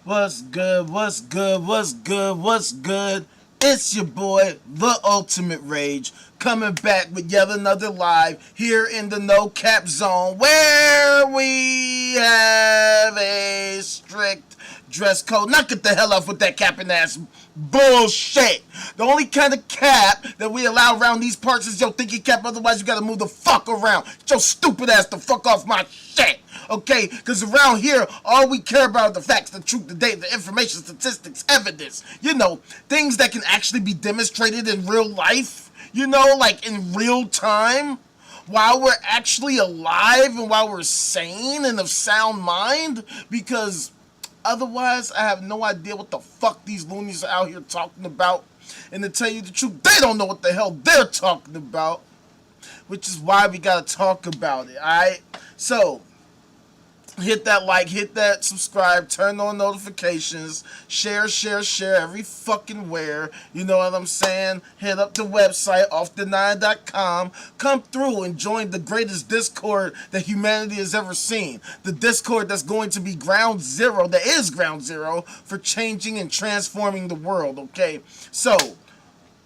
What's good? What's good? What's good? What's good? It's your boy, the Ultimate Rage, coming back with yet another live here in the No Cap Zone, where we have a strict dress code. Now get the hell off with that capping ass bullshit. The only kind of cap that we allow around these parts is your thinking cap. Otherwise, you gotta move the fuck around. Get your stupid ass the fuck off my shit. Okay, because around here, all we care about are the facts, the truth, the data, the information, statistics, evidence. You know, things that can actually be demonstrated in real life. You know, like in real time, while we're actually alive and while we're sane and of sound mind. Because otherwise, I have no idea what the fuck these loonies are out here talking about. And to tell you the truth, they don't know what the hell they're talking about. Which is why we gotta talk about it, alright? So, hit that like, hit that subscribe, turn on notifications, share every fucking where. You know what I'm saying? Hit up the website, off9.com. Come through and join the greatest Discord that humanity has ever seen. The Discord that's going to be ground zero, that is ground zero, for changing and transforming the world, okay? So,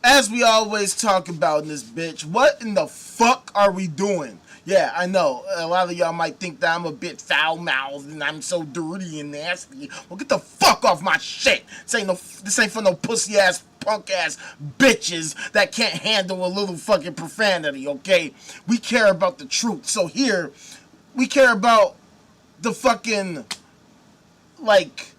as we always talk about in this bitch, what in the fuck are we doing? Yeah, I know. A lot of y'all might think that I'm a bit foul-mouthed and I'm so dirty and nasty. Well, get the fuck off my shit. This ain't for no pussy-ass, punk-ass bitches that can't handle a little fucking profanity, okay? We care about the truth. So here, we care about the fucking, like,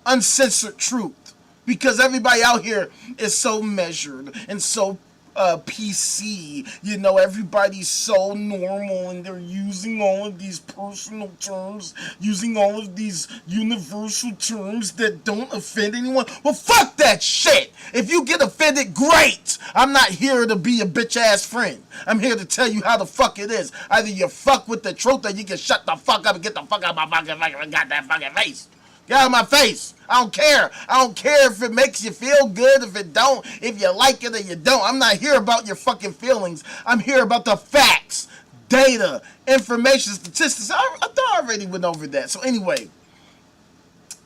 uncensored truth. Because everybody out here is so measured and so PC. You know, everybody's so normal and they're using all of these personal terms, using all of these universal terms that don't offend anyone. Well, fuck that shit. If you get offended, great. I'm not here to be a bitch ass friend. I'm here to tell you how the fuck it is. Either you fuck with the truth or you can shut the fuck up and get the fuck out of my fucking goddamn fucking face. Get out of my face. I don't care. I don't care if it makes you feel good, if it don't, if you like it or you don't. I'm not here about your fucking feelings. I'm here about the facts, data, information, statistics. I thought I already went over that. So anyway,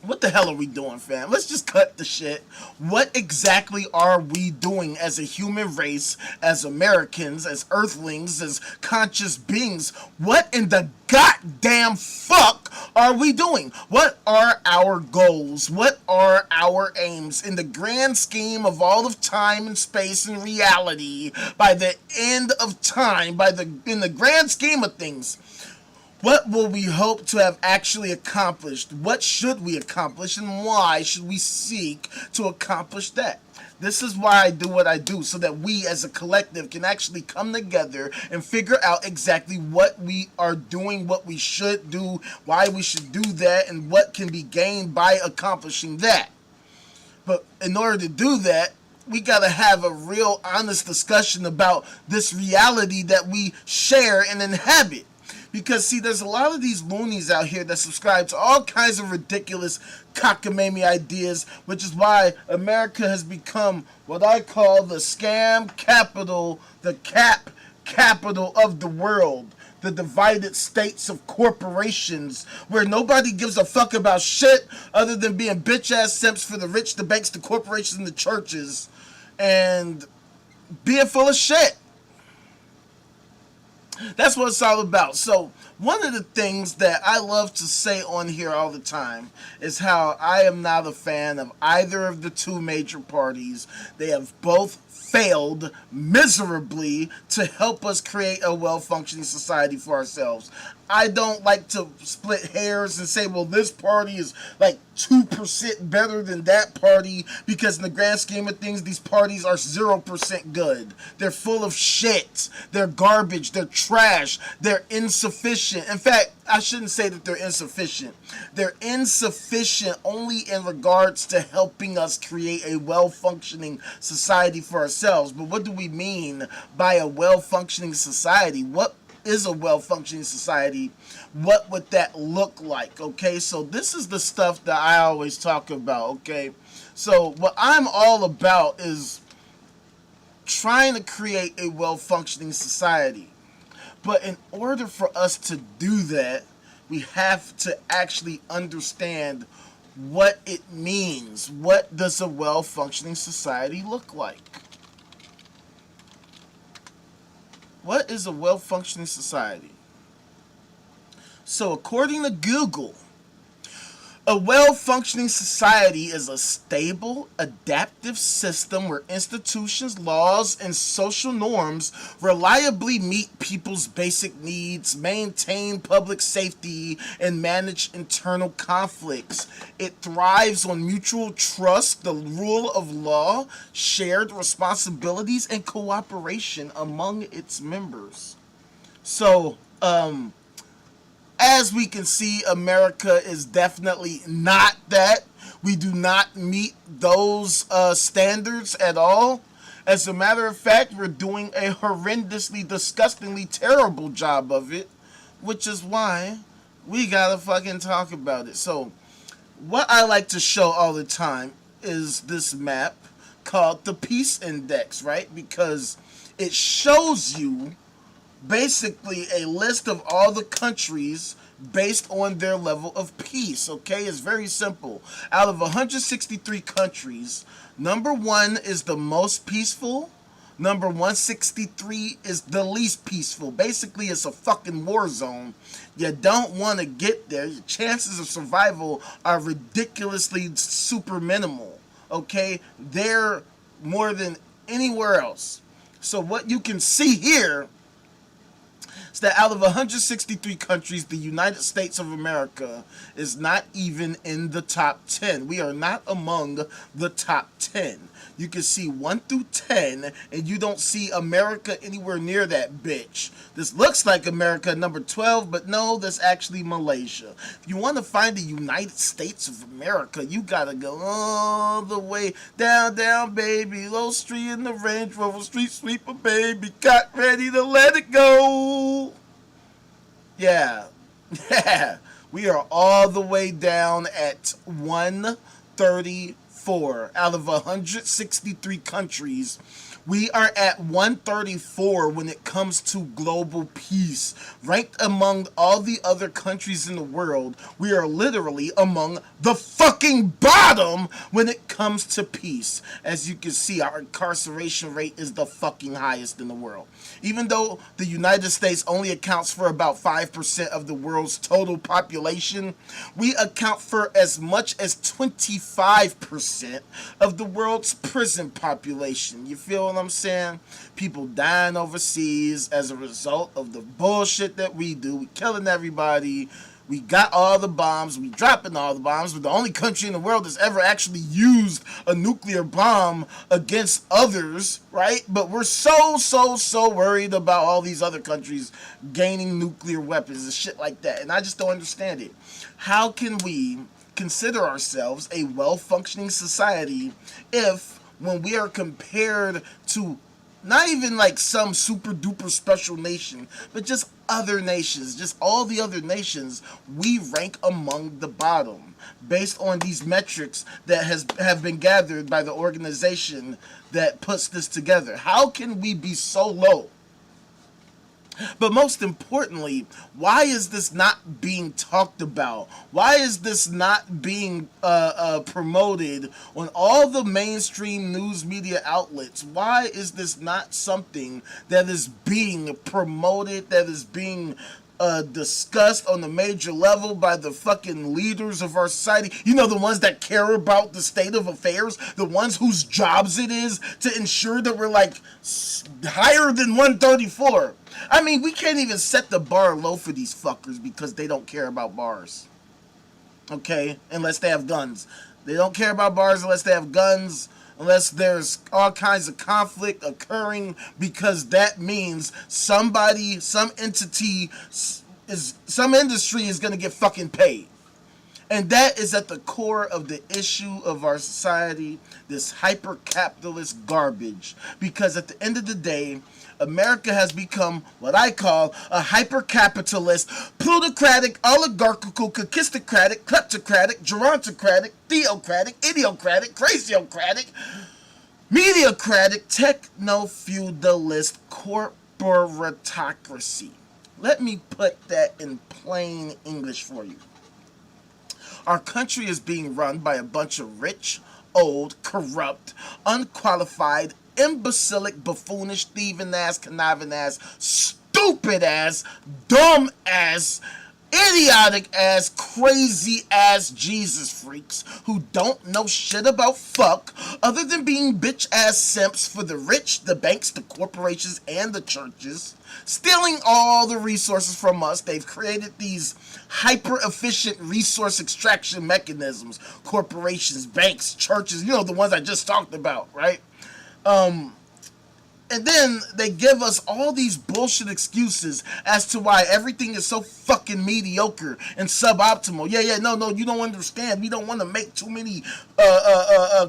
what the hell are we doing, fam? Let's just cut the shit. What exactly are we doing as a human race, as Americans, as earthlings, as conscious beings? What in the goddamn fuck are we doing? What are our goals? What are our aims in the grand scheme of all of time and space and reality? By the end of time, in the grand scheme of things, what will we hope to have actually accomplished? What should we accomplish, and why should we seek to accomplish that? This is why I do what I do, so that we as a collective can actually come together and figure out exactly what we are doing, what we should do, why we should do that, and what can be gained by accomplishing that. But in order to do that, we gotta have a real honest discussion about this reality that we share and inhabit. Because, see, there's a lot of these loonies out here that subscribe to all kinds of ridiculous cockamamie ideas, which is why America has become what I call the scam capital, the cap capital of the world. The divided states of corporations, where nobody gives a fuck about shit other than being bitch-ass simps for the rich, the banks, the corporations, and the churches, and being full of shit. That's what it's all about. So, one of the things that I love to say on here all the time is how I am not a fan of either of the two major parties. They have both failed miserably to help us create a well-functioning society for ourselves. I don't like to split hairs and say, well, this party is like 2% better than that party, because in the grand scheme of things, these parties are 0% good. They're full of shit. They're garbage. They're trash. They're insufficient. In fact, I shouldn't say that they're insufficient. They're insufficient only in regards to helping us create a well-functioning society for ourselves. But what do we mean by a well-functioning society? What is a well-functioning society? What would that look like? Okay, so this is the stuff that I always talk about. Okay, so what I'm all about is trying to create a well-functioning society. But in order for us to do that, we have to actually understand what it means. What does a well-functioning society look like? What is a well-functioning society? So according to Google, a well-functioning society is a stable, adaptive system where institutions, laws, and social norms reliably meet people's basic needs, maintain public safety, and manage internal conflicts. It thrives on mutual trust, the rule of law, shared responsibilities, and cooperation among its members. So, as we can see, America is definitely not that. We do not meet those standards at all. As a matter of fact, we're doing a horrendously, disgustingly terrible job of it, which is why we gotta fucking talk about it. So, what I like to show all the time is this map called the Peace Index, right? Because it shows you basically a list of all the countries based on their level of peace. Okay, it's very simple. Out of 163 countries, number 1 is the most peaceful. Number 163 is the least peaceful. Basically, it's a fucking war zone. You don't want to get there. Your chances of survival are ridiculously super minimal. Okay, they're more than anywhere else. So what you can see here is that out of 163 countries, the United States of America is not even in the top 10. We are not among the top 10. You can see 1 through 10, and you don't see America anywhere near that bitch. This looks like America number 12, but no, that's actually Malaysia. If you want to find the United States of America, you gotta go all the way down, down, baby. Low Street in the Range Rover, street sweeper, baby. Got ready to let it go. Yeah. Yeah. We are all the way down at 134 out of 163 countries. We are at 134 when it comes to global peace. Ranked among all the other countries in the world, we are literally among the fucking bottom when it comes to peace. As you can see, our incarceration rate is the fucking highest in the world. Even though the United States only accounts for about 5% of the world's total population, we account for as much as 25% of the world's prison population. You feel what I'm saying? People dying overseas as a result of the bullshit that we do. We killing everybody. We got all the bombs. We dropping all the bombs. We're the only country in the world that's ever actually used a nuclear bomb against others, right? But we're so worried about all these other countries gaining nuclear weapons and shit like that. And I just don't understand it. How can we consider ourselves a well-functioning society if, when we are compared to not even like some super duper special nation, but just other nations, just all the other nations, we rank among the bottom based on these metrics that have been gathered by the organization that puts this together? How can we be so low? But most importantly, why is this not being talked about? Why is this not being promoted on all the mainstream news media outlets? Why is this not something that is being promoted, that is being discussed on the major level by the fucking leaders of our society? You know, the ones that care about the state of affairs, the ones whose jobs it is to ensure that we're like higher than 134. I mean, we can't even set the bar low for these fuckers because they don't care about bars. Okay? Unless they have guns. They don't care about bars unless they have guns, unless there's all kinds of conflict occurring, because that means somebody, some entity, some industry is going to get fucking paid. And that is at the core of the issue of our society, this hyper-capitalist garbage. Because at the end of the day, America has become what I call a hyper-capitalist, plutocratic, oligarchical, kakistocratic, kleptocratic, gerontocratic, theocratic, idiocratic, craziocratic, mediocratic, techno-feudalist corporatocracy. Let me put that in plain English for you. Our country is being run by a bunch of rich, old, corrupt, unqualified, imbecilic, buffoonish, thieving ass, conniving ass, stupid ass, dumb ass, idiotic ass, crazy ass Jesus freaks who don't know shit about fuck other than being bitch ass simps for the rich, the banks, the corporations, and the churches, stealing all the resources from us. They've created these hyper efficient resource extraction mechanisms, corporations, banks, churches, the ones I just talked about, right? And then they give us all these bullshit excuses as to why everything is so fucking mediocre and suboptimal. No, you don't understand. We don't want to make too many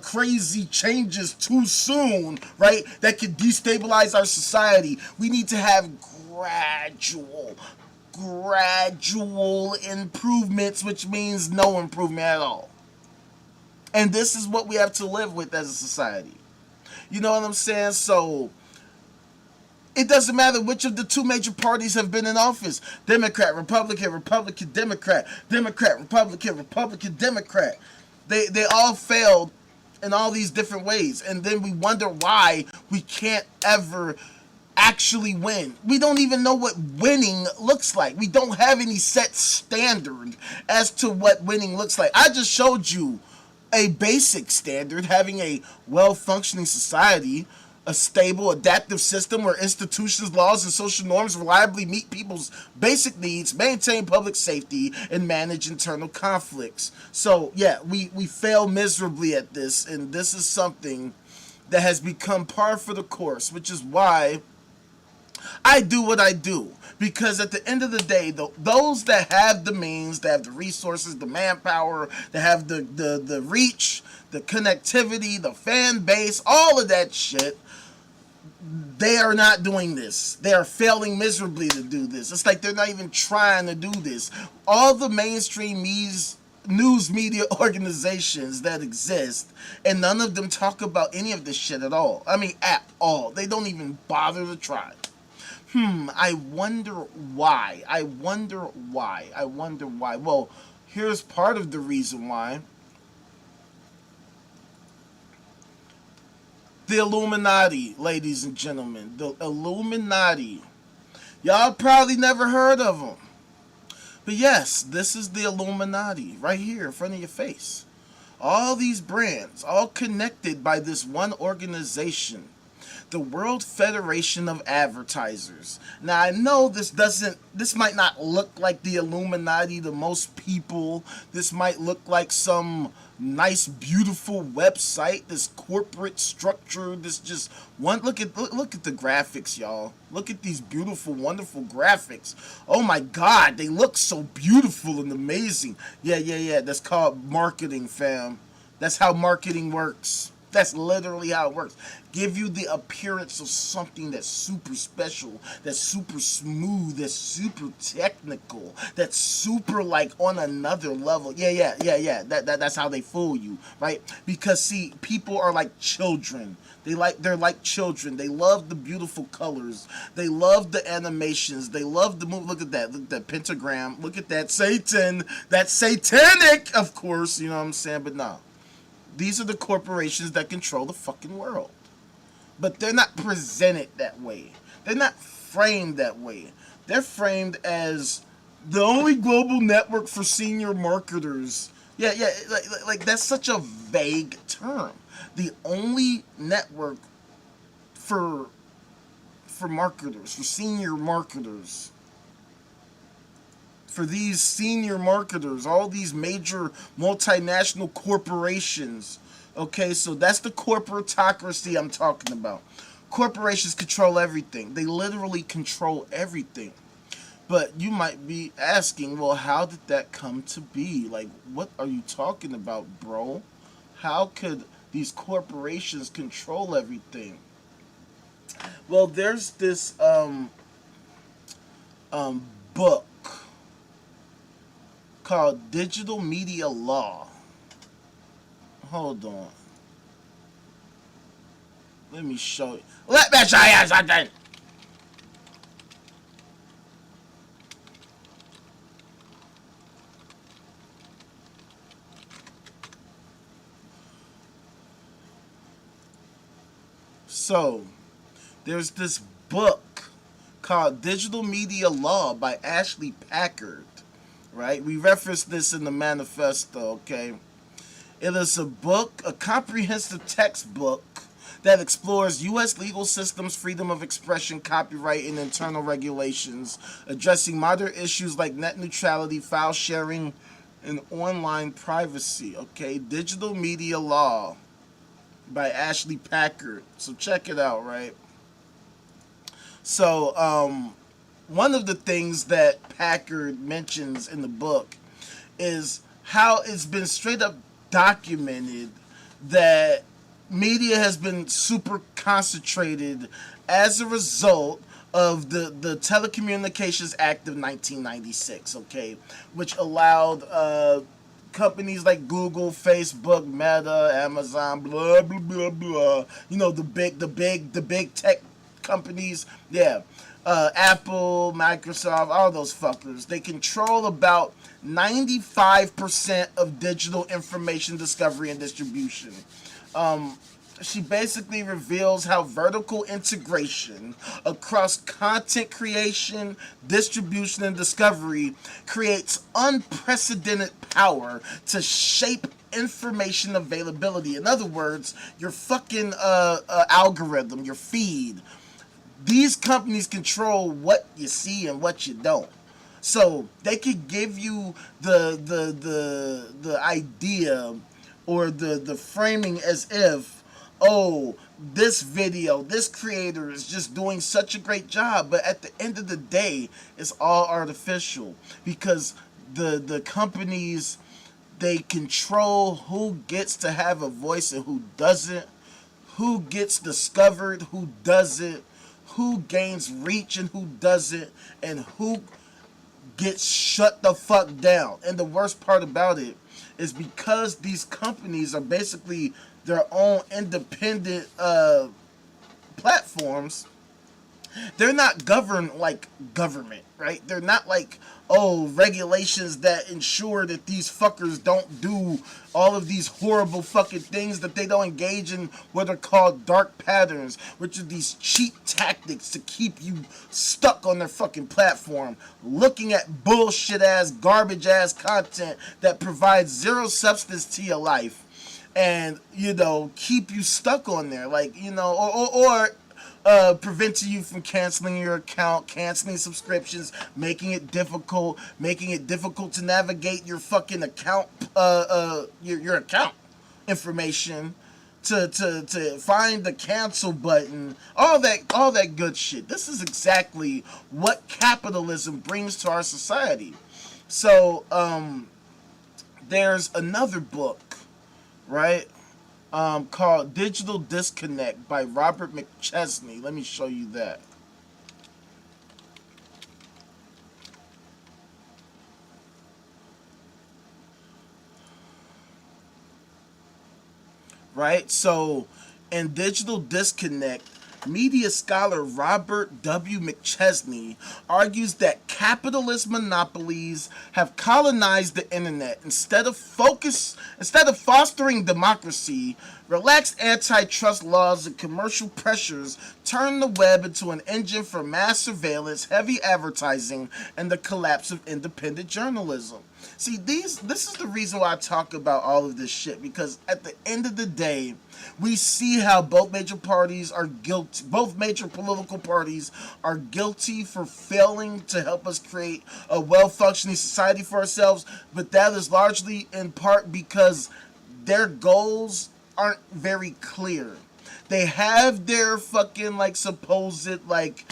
crazy changes too soon, right? That could destabilize our society. We need to have gradual improvements, which means no improvement at all. And this is what we have to live with as a society. You know what I'm saying? So it doesn't matter which of the two major parties have been in office. Democrat, Republican, Republican, Democrat, Democrat, Republican, Republican, Democrat. They all failed in all these different ways. And then we wonder why we can't ever actually win. We don't even know what winning looks like. We don't have any set standard as to what winning looks like. I just showed you a basic standard, having a well-functioning society, a stable, adaptive system where institutions, laws, and social norms reliably meet people's basic needs, maintain public safety, and manage internal conflicts. So, yeah, we fail miserably at this, and this is something that has become par for the course, which is why I do what I do. Because at the end of the day, those that have the means, that have the resources, the manpower, that have the reach, the connectivity, the fan base, all of that shit, they are not doing this. They are failing miserably to do this. It's like they're not even trying to do this. All the mainstream news media organizations that exist, and none of them talk about any of this shit at all. I mean, at all. They don't even bother to try. I wonder why. Well, here's part of the reason why. The Illuminati, ladies and gentlemen. The Illuminati. Y'all probably never heard of them. But yes, this is the Illuminati right here in front of your face. All these brands, all connected by this one organization. The World Federation of Advertisers. Now, I know this might not look like the Illuminati to most people. This might look like some nice, beautiful website, this corporate structure, this just one. Look at the graphics, y'all. Look at these beautiful, wonderful graphics. Oh my God, they look so beautiful and amazing. Yeah. That's called marketing, fam. That's how marketing works. That's literally how it works. Give you the appearance of something that's super special, that's super smooth, that's super technical, that's super like on another level. Yeah. That's how they fool you, right? Because see, people are like children. They're like children. They love the beautiful colors. They love the animations. They love the movie. Look at that pentagram. Look at that Satan. That's satanic, of course. You know what I'm saying? But no. These are the corporations that control the fucking world. But they're not presented that way. They're not framed that way. They're framed as the only global network for senior marketers. Yeah, like that's such a vague term. The only network for marketers, for senior marketers. For these senior marketers, all these major multinational corporations. Okay, so that's the corporatocracy I'm talking about. Corporations control everything. They literally control everything. But you might be asking, well, how did that come to be? Like, what are you talking about, bro? How could these corporations control everything? Well, there's this book called Digital Media Law. Hold on. Let me show you. Let me show you something. So, there's this book called Digital Media Law by Ashley Packard, right? We referenced this in the manifesto, okay? It is a book, a comprehensive textbook that explores U.S. legal systems, freedom of expression, copyright, and internal regulations, addressing modern issues like net neutrality, file sharing, and online privacy. Okay, Digital Media Law by Ashley Packard. So check it out, right? So, one of the things that Packard mentions in the book is how it's been straight up documented that media has been super concentrated as a result of the Telecommunications Act of 1996, okay, which allowed companies like Google, Facebook, Meta, Amazon, blah blah blah blah. You know, the big tech companies, yeah. Apple, Microsoft, all those fuckers. They control about 95% of digital information discovery and distribution. She basically reveals how vertical integration across content creation, distribution, and discovery creates unprecedented power to shape information availability. In other words, your fucking algorithm, your feed. These companies control what you see and what you don't. So they could give you the idea or the framing as if, oh, this video, this creator is just doing such a great job, but at the end of the day, it's all artificial because the companies, they control who gets to have a voice and who doesn't, who gets discovered, who doesn't, who gains reach and who doesn't, and who gets shut the fuck down. And the worst part about it is because these companies are basically their own independent platforms, they're not governed like government, right? They're not like, oh, regulations that ensure that these fuckers don't do all of these horrible fucking things, that they don't engage in what are called dark patterns, which are these cheap tactics to keep you stuck on their fucking platform, looking at bullshit ass, garbage ass content that provides zero substance to your life. And, you know, keep you stuck on there, like, you know, or preventing you from canceling your account, canceling subscriptions, making it difficult to navigate your fucking account, your account information, to find the cancel button, all that good shit. This is exactly what capitalism brings to our society. So, there's another book, right? Called Digital Disconnect by Robert McChesney. Let me show you that. Right? So, in Digital Disconnect, media scholar Robert W. McChesney argues that capitalist monopolies have colonized the internet. Instead of fostering democracy, relaxed antitrust laws and commercial pressures turn the web into an engine for mass surveillance, heavy advertising, and the collapse of independent journalism. See, this is the reason why I talk about all of this shit, because at the end of the day, we see how both major parties are guilty, both major political parties are guilty for failing to help us create a well-functioning society for ourselves, but that is largely in part because their goals aren't very clear. They have their fucking, like, supposed, like,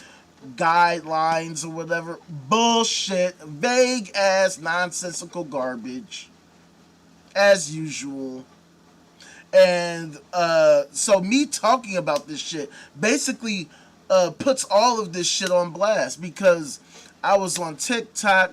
guidelines or whatever. Bullshit. Vague ass nonsensical garbage. As usual. And so me talking about this shit basically puts all of this shit on blast, because I was on TikTok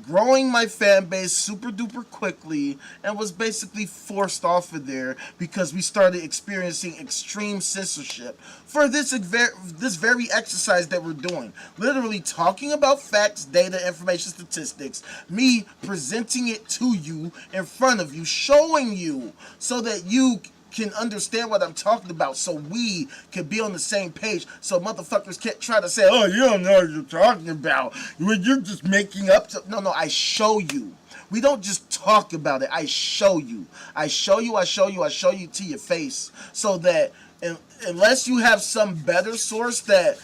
growing my fan base super duper quickly and was basically forced off of there because we started experiencing extreme censorship for this very exercise that we're doing. Literally talking about facts, data, information, statistics, me presenting it to you in front of you, showing you so that you can understand what I'm talking about, so we can be on the same page, so motherfuckers can't try to say, oh, you don't know what you're talking about, you're just making up to. No, I show you. We don't just talk about it. I show you. I show you to your face, so that unless you have some better source that,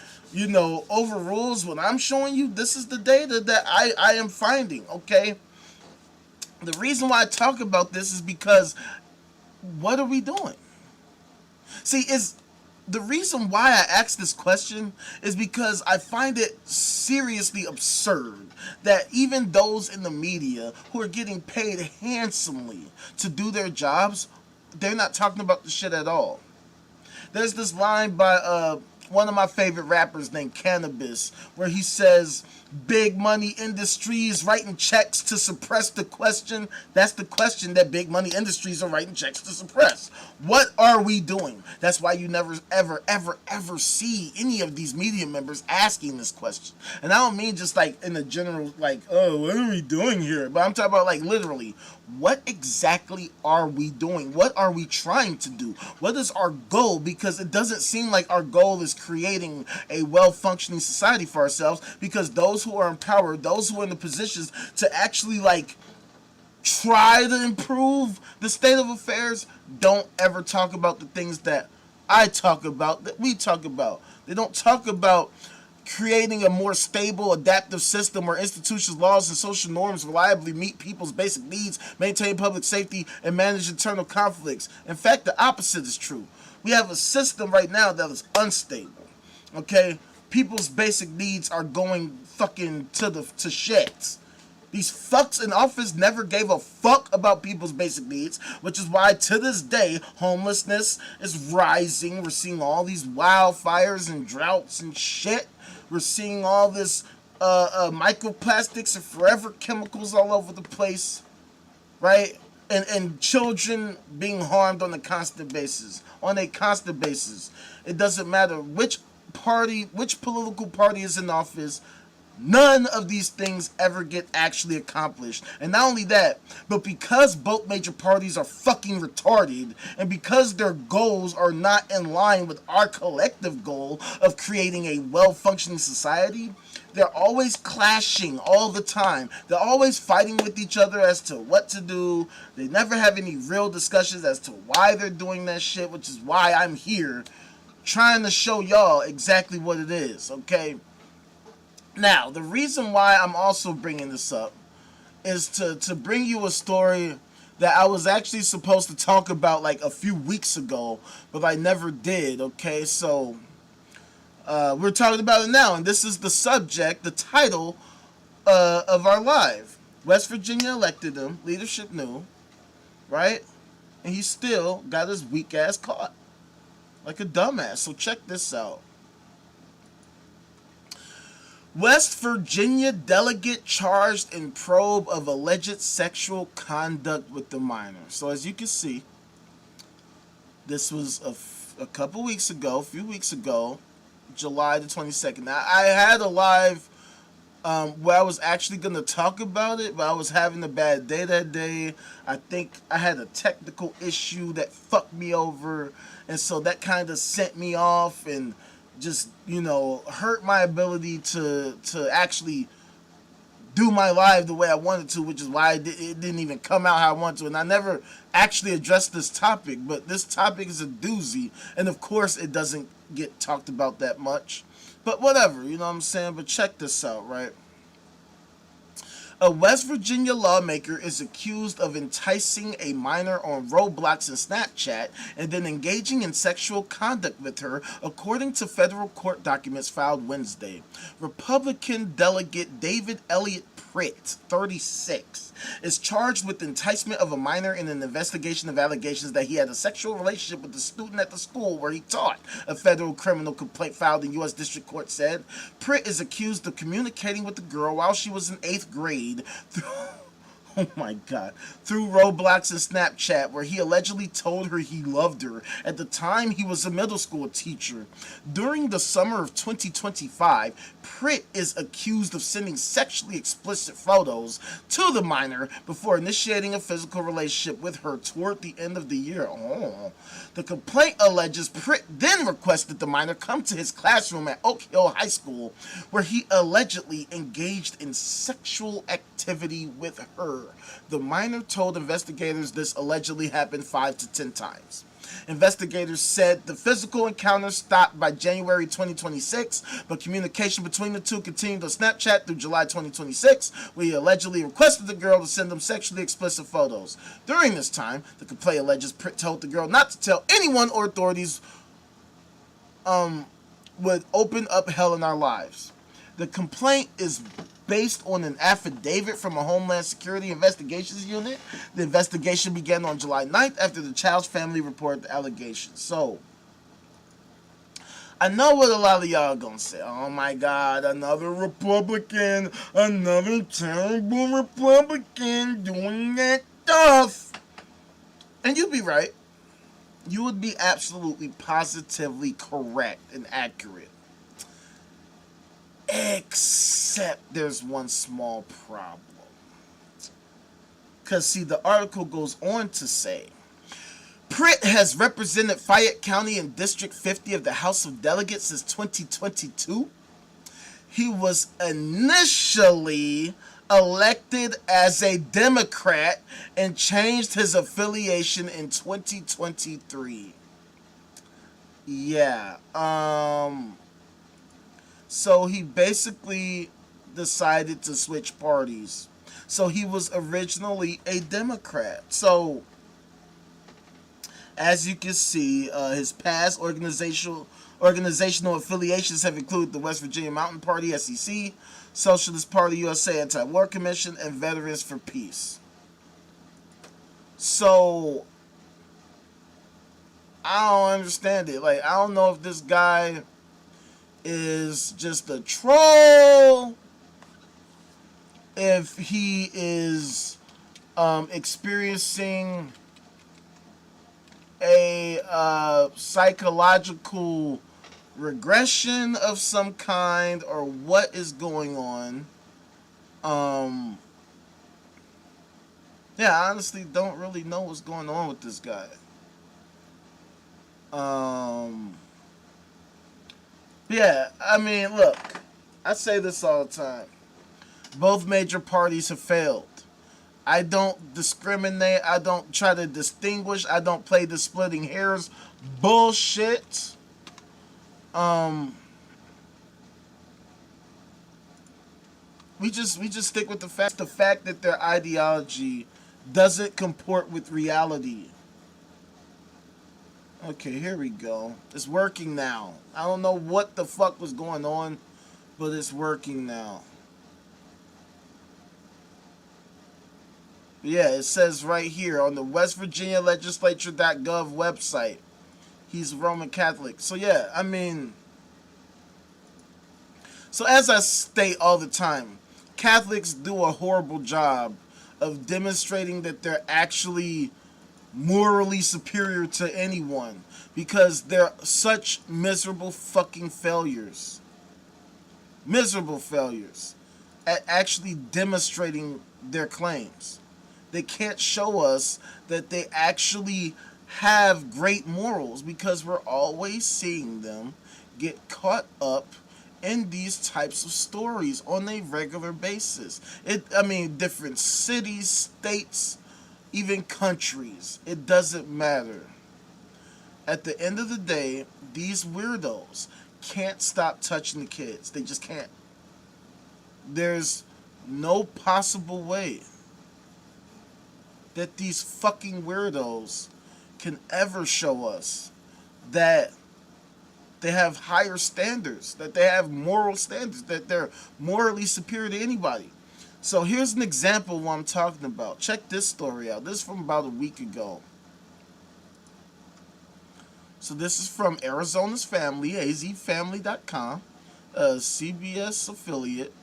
overrules what I'm showing you, this is the data that I am finding, okay? The reason why I talk about this is because what are we doing? See, the reason why I ask this question is because I find it seriously absurd that even those in the media who are getting paid handsomely to do their jobs, they're not talking about the shit at all. There's this line by one of my favorite rappers named Cannabis, where he says, big money industries writing checks to suppress the question. That's the question that big money industries are writing checks to suppress. What are we doing? That's why you never, ever, ever, ever see any of these media members asking this question. And I don't mean just like in the general, like, oh, what are we doing here? But I'm talking about like literally, what exactly are we doing? What are we trying to do? What is our goal? Because it doesn't seem like our goal is creating a well-functioning society for ourselves, because those who are in power, those who are in the positions to actually like try to improve the state of affairs, don't ever talk about the things that I talk about, that we talk about. They don't talk about creating a more stable, adaptive system where institutions, laws, and social norms reliably meet people's basic needs, maintain public safety, and manage internal conflicts. In fact, the opposite is true. We have a system right now that is unstable. Okay? People's basic needs are going fucking to shits. These fucks in office never gave a fuck about people's basic needs, which is why to this day homelessness is rising. We're seeing all these wildfires and droughts and shit. We're seeing all this microplastics and forever chemicals all over the place, right? And children being harmed on a constant basis. It doesn't matter which political party is in office. None of these things ever get actually accomplished. And not only that, but because both major parties are fucking retarded, and because their goals are not in line with our collective goal of creating a well-functioning society, they're always clashing all the time. They're always fighting with each other as to what to do. They never have any real discussions as to why they're doing that shit, which is why I'm here trying to show y'all exactly what it is, okay? Now, the reason why I'm also bringing this up is to bring you a story that I was actually supposed to talk about like a few weeks ago, but I never did, okay? So, we're talking about it now, and this is the subject, the title of our live. West Virginia elected him, leadership knew, right? And he still got his weak ass caught like a dumbass. So check this out. West Virginia delegate charged in probe of alleged sexual conduct with the minor. So as you can see, this was a few weeks ago, July the 22nd. Now, I had a live where I was actually going to talk about it, but I was having a bad day that day. I think I had a technical issue that fucked me over, and so that kind of sent me off and just, hurt my ability to actually do my live the way I wanted to, which is why it didn't even come out how I wanted to. And I never actually addressed this topic, but this topic is a doozy, and of course it doesn't get talked about that much. But whatever, you know what I'm saying? But check this out, right? A West Virginia lawmaker is accused of enticing a minor on Roblox and Snapchat and then engaging in sexual conduct with her, according to federal court documents filed Wednesday. Republican delegate David Elliott Pritt, 36, is charged with enticement of a minor in an investigation of allegations that he had a sexual relationship with a student at the school where he taught, a federal criminal complaint filed in U.S. District Court said. Pritt is accused of communicating with the girl while she was in 8th grade Oh my god. Through Roblox and Snapchat, where he allegedly told her he loved her. At the time, he was a middle school teacher. During the summer of 2025, Pritt is accused of sending sexually explicit photos to the minor before initiating a physical relationship with her toward the end of the year. Oh. The complaint alleges Pritt then requested the minor come to his classroom at Oak Hill High School, where he allegedly engaged in sexual activity with her. The minor told investigators this allegedly happened 5 to 10 times. Investigators said the physical encounter stopped by January 2026, but communication between the two continued on Snapchat through July 2026, where he allegedly requested the girl to send him sexually explicit photos. During this time, the complaint alleges Pritt told the girl not to tell anyone or authorities would open up hell in our lives. The complaint is based on an affidavit from a Homeland Security Investigations Unit. The investigation began on July 9th after the child's family reported the allegations. So, I know what a lot of y'all gonna say. Oh my god, another Republican, another terrible Republican doing that stuff. And you'd be right. You would be absolutely positively correct and accurate. Except there's one small problem. Because, see, the article goes on to say, Pritt has represented Fayette County in District 50 of the House of Delegates since 2022. He was initially elected as a Democrat and changed his affiliation in 2023. Yeah, so he basically decided to switch parties. So he was originally a Democrat. So, as you can see, his past organizational affiliations have included the West Virginia Mountain Party, SEC, Socialist Party USA Anti-War Commission, and Veterans for Peace. So, I don't understand it. Like, I don't know if this guy is just a troll, if he is experiencing a psychological regression of some kind, or what is going on. Yeah, I honestly don't really know what's going on with this guy. Yeah, I mean, look, I say this all the time. Both major parties have failed. I don't discriminate. I don't try to distinguish. I don't play the splitting hairs bullshit. We just stick with the fact that their ideology doesn't comport with reality. Okay, here we go. It's working now. I don't know what the fuck was going on, but it's working now. Yeah, it says right here on the West Virginia Legislature.gov website, he's Roman Catholic. So yeah, I mean, so as I state all the time, Catholics do a horrible job of demonstrating that they're actually morally superior to anyone, because they're such miserable fucking failures. Miserable failures at actually demonstrating their claims. They can't show us that they actually have great morals, because we're always seeing them get caught up in these types of stories on a regular basis. Different cities, states, even countries. It doesn't matter. At the end of the day, these weirdos can't stop touching the kids. They just can't. There's no possible way that these fucking weirdos can ever show us that they have higher standards, that they have moral standards, that they're morally superior to anybody. So here's an example of what I'm talking about. Check this story out. This is from about a week ago. So this is from Arizona's Family, azfamily.com, a CBS affiliate.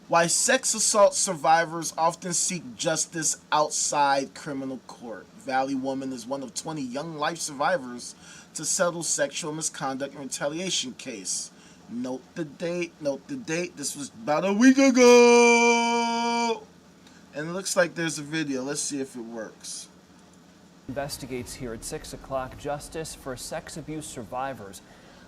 Why sex assault survivors often seek justice outside criminal court. Valley woman is one of 20 young life survivors to settle sexual misconduct and retaliation case. Note the date, note the date. This was about a week ago. And it looks like there's a video. Let's see if it works. Investigates here at 6 o'clock justice for sex abuse survivors.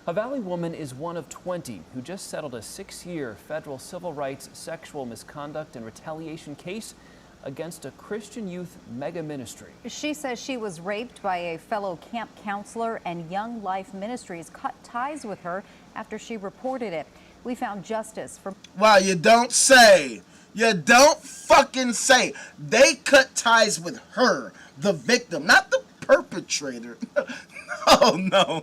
A Valley woman is one of 20 who just settled a 6-year federal civil rights sexual misconduct and retaliation case against a Christian youth mega ministry. She says she was raped by a fellow camp counselor, and Young Life Ministries cut ties with her after she reported it. We found justice for... Wow, you don't say. You don't fucking say. They cut ties with her, the victim, not the perpetrator. No.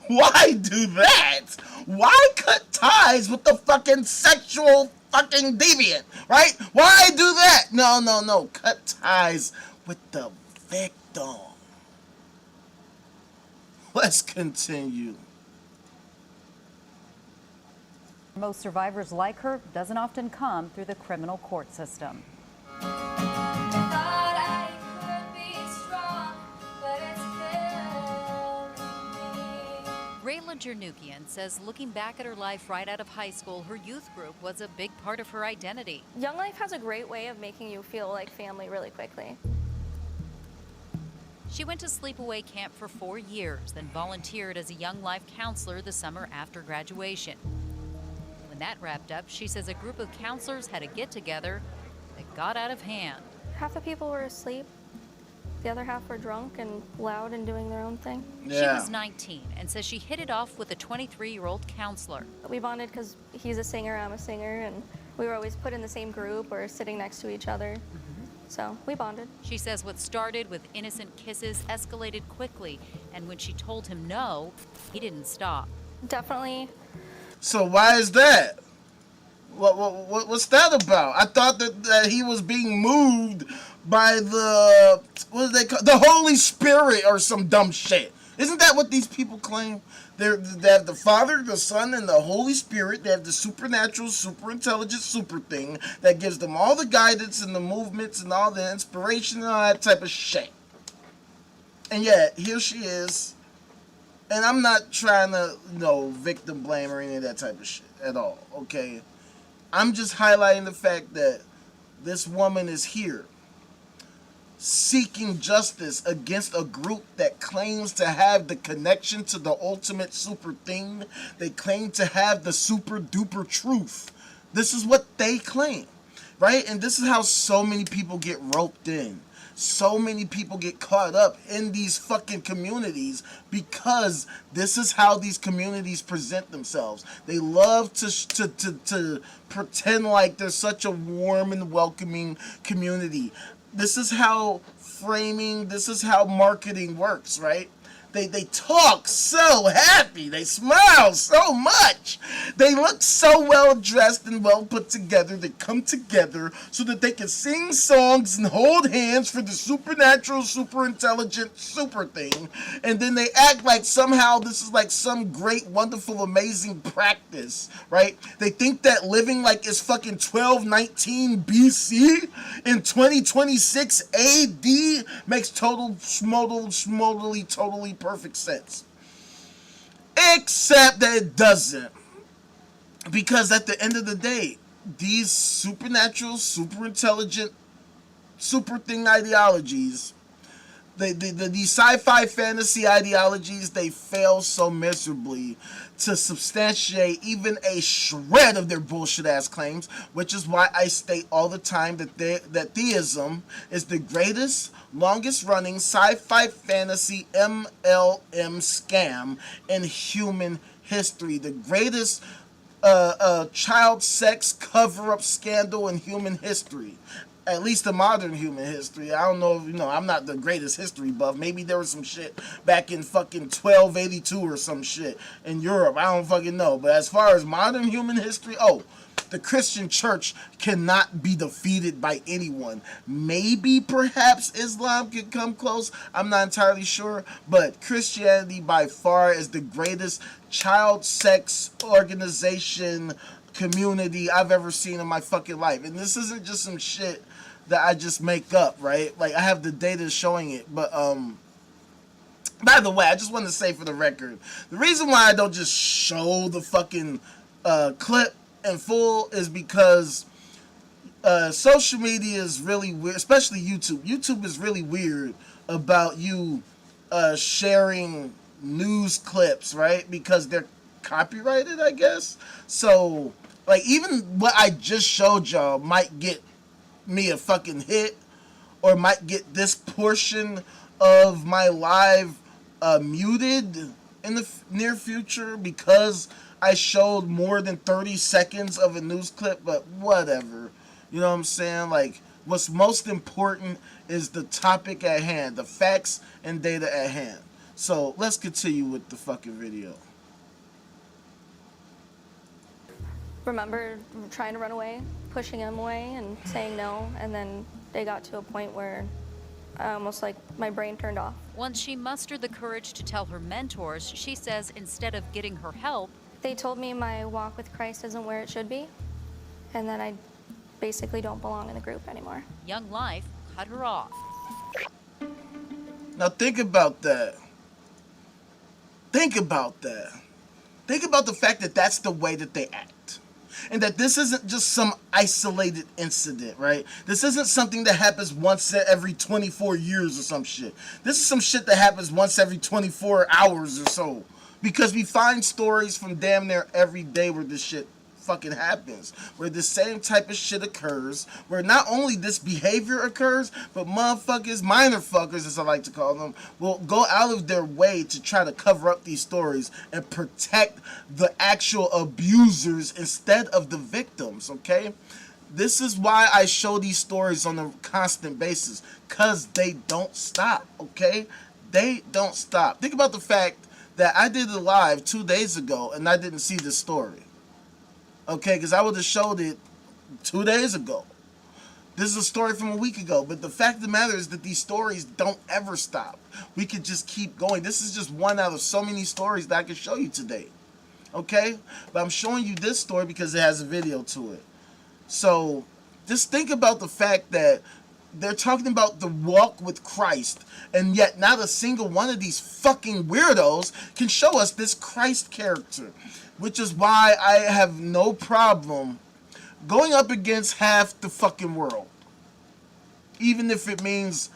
Why do that? Why cut ties with the fucking sexual fucking deviant, right? Why do that? No. Cut ties with the victim. Let's continue. Most survivors like her doesn't often come through the criminal court system. Rayla Jernukian says looking back at her life right out of high school, her youth group was a big part of her identity. Young Life has a great way of making you feel like family really quickly. She went to sleepaway camp for 4 years, then volunteered as a Young Life counselor the summer after graduation. When that wrapped up, she says a group of counselors had a get-together that got out of hand. Half the people were asleep. The other half were drunk and loud and doing their own thing. Yeah. She was 19 and says she hit it off with a 23-year-old counselor. We bonded because he's a singer, I'm a singer, and we were always put in the same group or sitting next to each other. So we bonded. She says what started with innocent kisses escalated quickly, and when she told him no, he didn't stop. Definitely. So why is that? What's that about? I thought that he was being moved by the, what do they call, the Holy Spirit or some dumb shit. Isn't that what these people claim? They have the Father, the Son, and the Holy Spirit. They have the supernatural, super intelligent, super thing that gives them all the guidance and the movements and all the inspiration and all that type of shit. And yet, here she is. And I'm not trying to, victim blame or any of that type of shit at all, okay? I'm just highlighting the fact that this woman is here seeking justice against a group that claims to have the connection to the ultimate super thing. They claim to have the super duper truth. This is what they claim, right? And this is how so many people get roped in. So many people get caught up in these fucking communities because this is how these communities present themselves. They love to pretend like they're such a warm and welcoming community. This is how framing, this is how marketing works, right? They talk so happy. They smile so much. They look so well dressed and well put together. They come together so that they can sing songs and hold hands for the supernatural, super intelligent, super thing. And then they act like somehow this is like some great, wonderful, amazing practice, right? They think that living like it's fucking 1219 BC in 2026 AD makes totally perfect sense. Except that it doesn't. Because at the end of the day, these supernatural, super intelligent, super thing ideologies, these sci-fi fantasy ideologies, they fail so miserably to substantiate even a shred of their bullshit ass claims, which is why I state all the time that theism is the greatest, longest running sci-fi fantasy MLM scam in human history. The greatest child sex cover-up scandal in human history. At least the modern human history. I don't know if, I'm not the greatest history buff. Maybe there was some shit back in fucking 1282 or some shit in Europe. I don't fucking know. But as far as modern human history, the Christian church cannot be defeated by anyone. Maybe, perhaps, Islam could come close. I'm not entirely sure. But Christianity, by far, is the greatest child sex organization community I've ever seen in my fucking life. And this isn't just some shit that I just make up, right? Like, I have the data showing it. But, by the way, I just want to say for the record, the reason why I don't just show the fucking clip in full is because social media is really weird, especially YouTube. YouTube is really weird about you sharing news clips, right? Because they're copyrighted, I guess. So, like, even what I just showed y'all might get me a fucking hit, or might get this portion of my live muted in the near future because I showed more than 30 seconds of a news clip, but whatever. You know what I'm saying? Like, what's most important is the topic at hand, the facts and data at hand. So, let's continue with the fucking video. Remember trying to run away, pushing him away and saying no, and then they got to a point where almost like my brain turned off. Once she mustered the courage to tell her mentors, she says instead of getting her help, They told me my walk with Christ isn't where it should be, and that I basically don't belong in the group anymore. Young Life cut her off. Now think about that. Think about that. Think about the fact that that's the way that they act. And that this isn't just some isolated incident, right? This isn't something that happens once every 24 years or some shit. This is some shit that happens once every 24 hours or so. Because we find stories from damn near every day where this shit fucking happens. Where the same type of shit occurs. Where not only this behavior occurs, but motherfuckers, minor fuckers as I like to call them, will go out of their way to try to cover up these stories and protect the actual abusers instead of the victims, okay? This is why I show these stories on a constant basis. Because they don't stop, okay? They don't stop. Think about the fact that I did a live 2 days ago and I didn't see this story. Okay, because I would have showed it 2 days ago. This is a story from a week ago, but the fact of the matter is that these stories don't ever stop. We could just keep going. This is just one out of so many stories that I could show you today. Okay? But I'm showing you this story because it has a video to it. So, just think about the fact that they're talking about the walk with Christ, and yet not a single one of these fucking weirdos can show us this Christ character. Which is why I have no problem going up against half the fucking world. Even if it means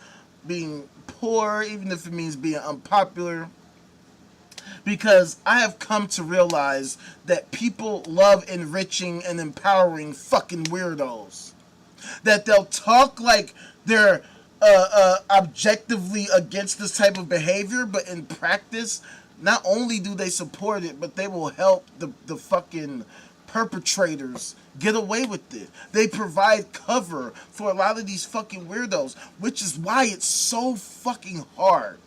being poor, even if it means being unpopular. Because I have come to realize that people love enriching and empowering fucking weirdos. That they'll talk like they're objectively against this type of behavior, but in practice, not only do they support it, but they will help the fucking perpetrators get away with it. They provide cover for a lot of these fucking weirdos, which is why it's so fucking hard.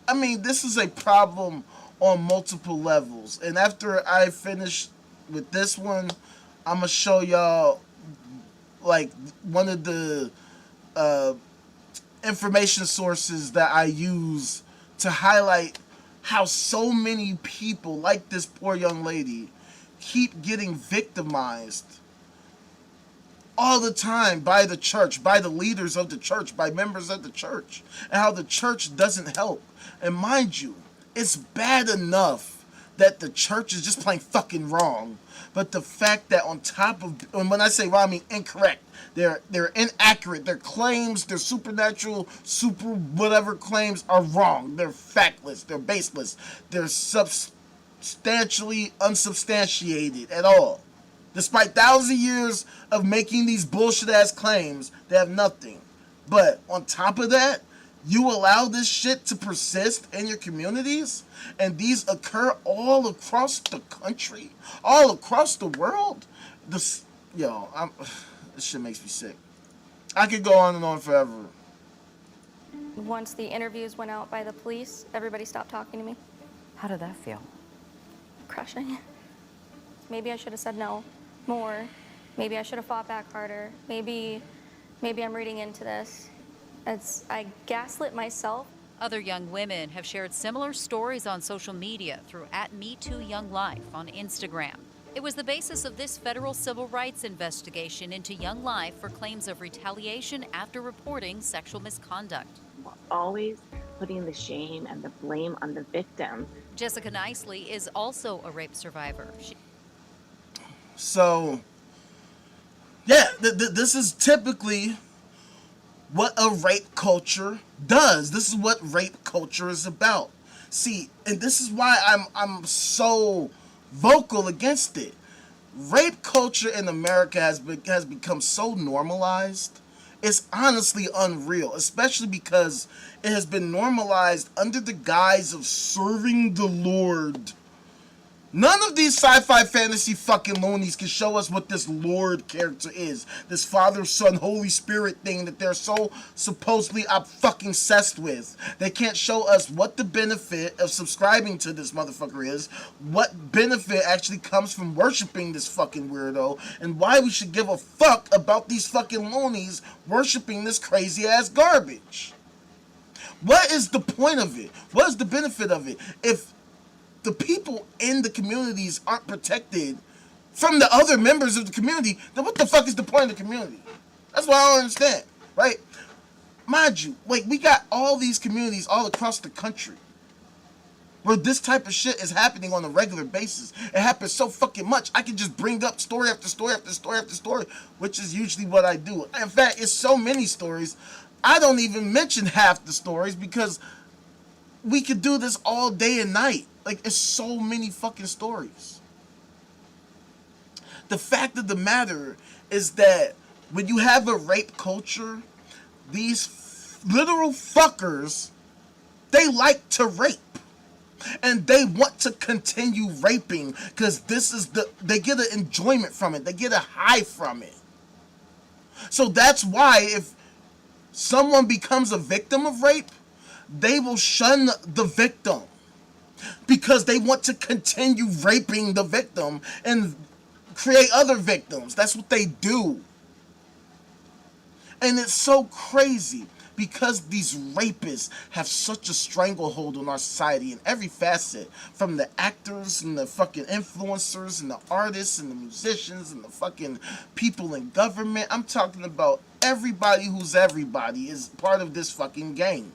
I mean, this is a problem on multiple levels. And after I finish with this one, I'm going to show y'all, like, one of the information sources that I use to highlight how so many people, like this poor young lady, keep getting victimized all the time by the church, by the leaders of the church, by members of the church, and how the church doesn't help. And mind you, it's bad enough that the church is just plain fucking wrong, but the fact that on top of, and when I say wrong, I mean incorrect, they're inaccurate, their claims, their supernatural, super whatever claims are wrong, they're factless, they're baseless, they're substantially unsubstantiated at all. Despite thousands of years of making these bullshit ass claims, they have nothing. But on top of that, you allow this shit to persist in your communities, and these occur all across the country, all across the world. This shit makes me sick. I could go on and on forever. Once the interviews went out by the police, everybody stopped talking to me. How did that feel? Crushing. Maybe I should have said no more. Maybe I should have fought back harder. Maybe I'm reading into this. I gaslit myself. Other young women have shared similar stories on social media through @MeTooYoungLife on Instagram. It was the basis of this federal civil rights investigation into Young Life for claims of retaliation after reporting sexual misconduct. Always putting the shame and the blame on the victim. Jessica Nicely is also a rape survivor. So, yeah, this is typically what a rape culture does. This is what rape culture is about. See, and this is why I'm so vocal against it. Rape culture in America has become so normalized. It's honestly unreal, especially because it has been normalized under the guise of serving the Lord. None of these sci-fi fantasy fucking loonies can show us what this Lord character is. This Father, Son, Holy Spirit thing that they're so supposedly fucking obsessed with. They can't show us what the benefit of subscribing to this motherfucker is, what benefit actually comes from worshiping this fucking weirdo, and why we should give a fuck about these fucking loonies worshiping this crazy ass garbage. What is the point of it? What is the benefit of it? If the people in the communities aren't protected from the other members of the community, then what the fuck is the point of the community? That's what I don't understand, right? Mind you, like, we got all these communities all across the country where this type of shit is happening on a regular basis. It happens so fucking much. I can just bring up story after story after story after story, which is usually what I do. In fact, it's so many stories, I don't even mention half the stories because we could do this all day and night. Like, it's so many fucking stories. The fact of the matter is that when you have a rape culture, these literal fuckers, they like to rape. And they want to continue raping because they get an enjoyment from it. They get a high from it. So that's why if someone becomes a victim of rape, they will shun the victim because they want to continue raping the victim and create other victims. That's what they do. And it's so crazy because these rapists have such a stranglehold on our society in every facet, from the actors and the fucking influencers and the artists and the musicians and the fucking people in government. I'm talking about everybody who's everybody is part of this fucking gang.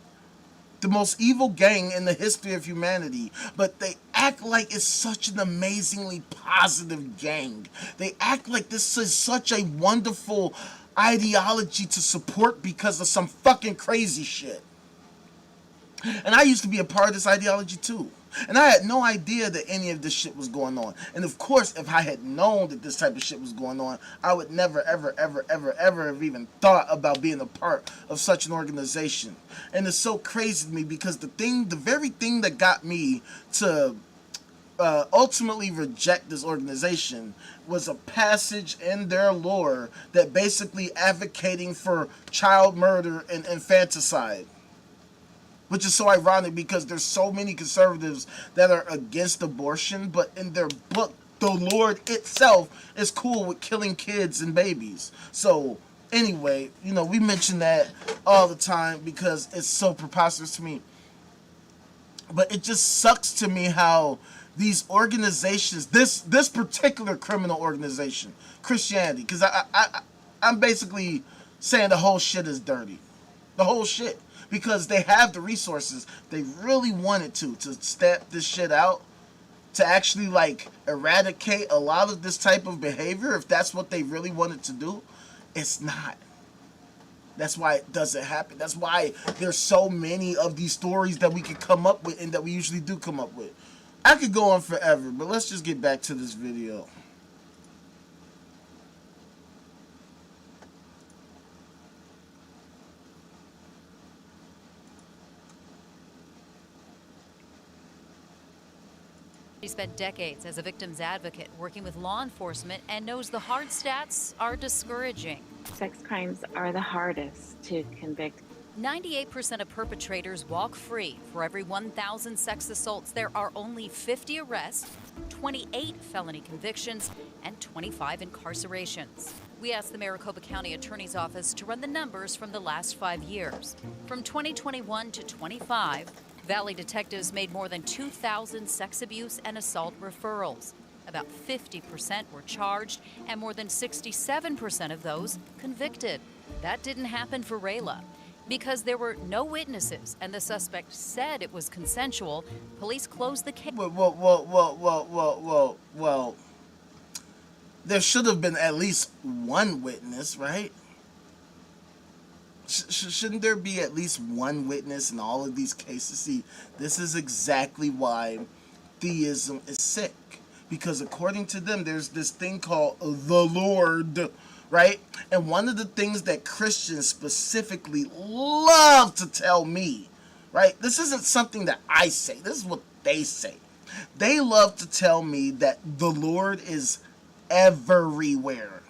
The most evil gang in the history of humanity, but they act like it's such an amazingly positive gang. They act like this is such a wonderful ideology to support because of some fucking crazy shit. And I used to be a part of this ideology too. And I had no idea that any of this shit was going on. And of course, if I had known that this type of shit was going on, I would never, ever, ever, ever, ever have even thought about being a part of such an organization. And it's so crazy to me because the very thing that got me to ultimately reject this organization was a passage in their lore that basically advocating for child murder and infanticide. Which is so ironic because there's so many conservatives that are against abortion, but in their book, the Lord itself is cool with killing kids and babies. So anyway, you know, we mention that all the time because it's so preposterous to me. But it just sucks to me how these organizations, this particular criminal organization, Christianity, because I'm basically saying the whole shit is dirty. The whole shit. Because they have the resources. They really wanted to stamp this shit out, to actually like eradicate a lot of this type of behavior, if that's what they really wanted to do. It's not. That's why it doesn't happen. That's why there's so many of these stories that we could come up with and that we usually do come up with. I could go on forever, but let's just get back to this video. She spent decades as a victim's advocate working with law enforcement and knows the hard stats are discouraging. Sex crimes are the hardest to convict. 98% of perpetrators walk free. For every 1,000 sex assaults, there are only 50 arrests, 28 felony convictions, and 25 incarcerations. We asked the Maricopa County Attorney's Office to run the numbers from the last 5 years. From 2021 to 25, Valley detectives made more than 2,000 sex abuse and assault referrals. About 50% were charged, and more than 67% of those convicted. That didn't happen for Rayla. Because there were no witnesses and the suspect said it was consensual, police closed the case. Well. There should have been at least one witness, right? Shouldn't there be at least one witness in all of these cases? See, this is exactly why theism is sick. Because according to them, there's this thing called the Lord, right? And one of the things that Christians specifically love to tell me, right? This isn't something that I say. This is what they say. They love to tell me that the Lord is everywhere.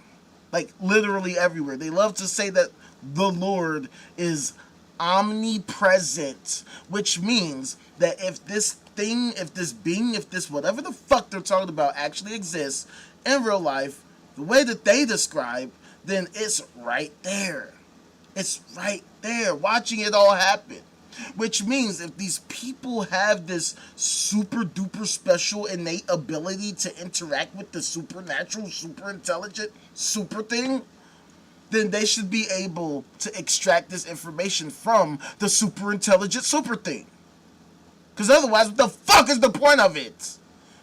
Like literally everywhere. They love to say that the Lord is omnipresent, which means that if this thing, if this being, if this whatever the fuck they're talking about actually exists in real life, the way that they describe, then it's right there. It's right there, watching it all happen. Which means if these people have this super duper special innate ability to interact with the supernatural, super intelligent, super thing, then they should be able to extract this information from the super intelligent super thing. Because otherwise, what the fuck is the point of it?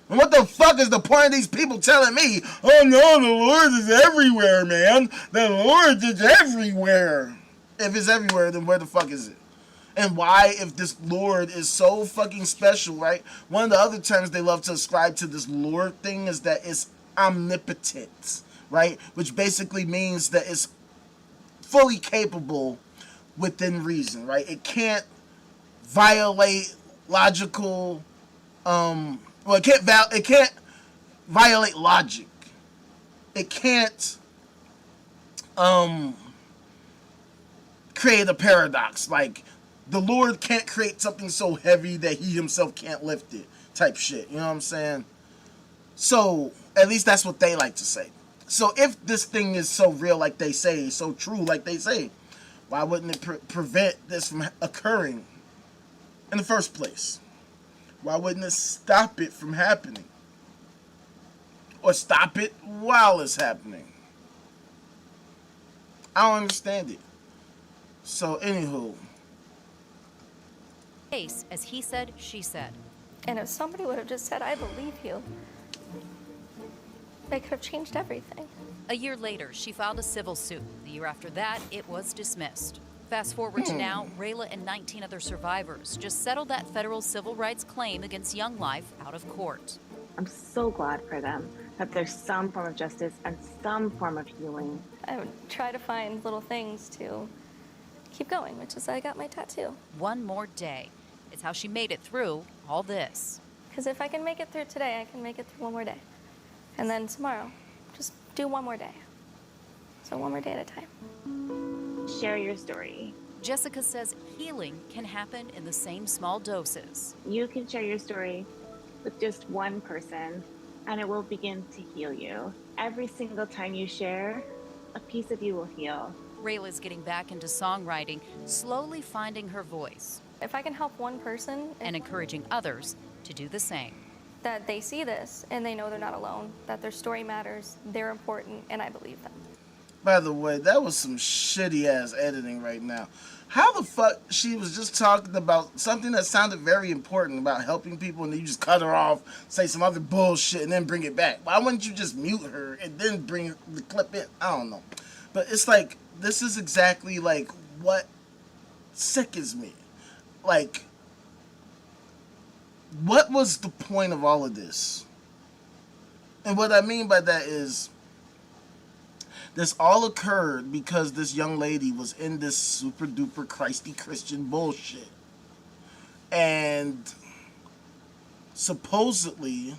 And what the fuck is the point of these people telling me, oh no, the Lord is everywhere, man. The Lord is everywhere. If it's everywhere, then where the fuck is it? And why, if this Lord is so fucking special, right? One of the other terms they love to ascribe to this Lord thing is that it's omnipotent, right? Which basically means that it's fully capable within reason, right? It can't violate logical, it can't violate logic. It can't, create a paradox, like, the Lord can't create something so heavy that he himself can't lift it, type shit. You know what I'm saying? So, at least that's what they like to say. So, if this thing is so real like they say, so true like they say, why wouldn't it prevent this from occurring in the first place? Why wouldn't it stop it from happening? Or stop it while it's happening? I don't understand it. So, anywho. As he said, she said. And if somebody would have just said, I believe you, they could have changed everything. A year later, she filed a civil suit. The year after that, it was dismissed. Fast forward to now, Rayla and 19 other survivors just settled that federal civil rights claim against Young Life out of court. I'm so glad for them that there's some form of justice and some form of healing. I would try to find little things to keep going, which is I got my tattoo. One more day. It's how she made it through all this. Because if I can make it through today, I can make it through one more day. And then tomorrow, just do one more day. So one more day at a time. Share your story. Jessica says healing can happen in the same small doses. You can share your story with just one person, and it will begin to heal you. Every single time you share, a piece of you will heal. Rayla's getting back into songwriting, slowly finding her voice. If I can help one person and encouraging others to do the same. That they see this and they know they're not alone, that their story matters, they're important, and I believe them. By the way, that was some shitty ass editing right now. How the fuck she was just talking about something that sounded very important about helping people and then you just cut her off, say some other bullshit and then bring it back? Why wouldn't you just mute her and then bring the clip in? I don't know. But it's like, this is exactly like what sickens me. Like, what was the point of all of this? And what I mean by that is, this all occurred because this young lady was in this super duper Christy Christian bullshit. And supposedly,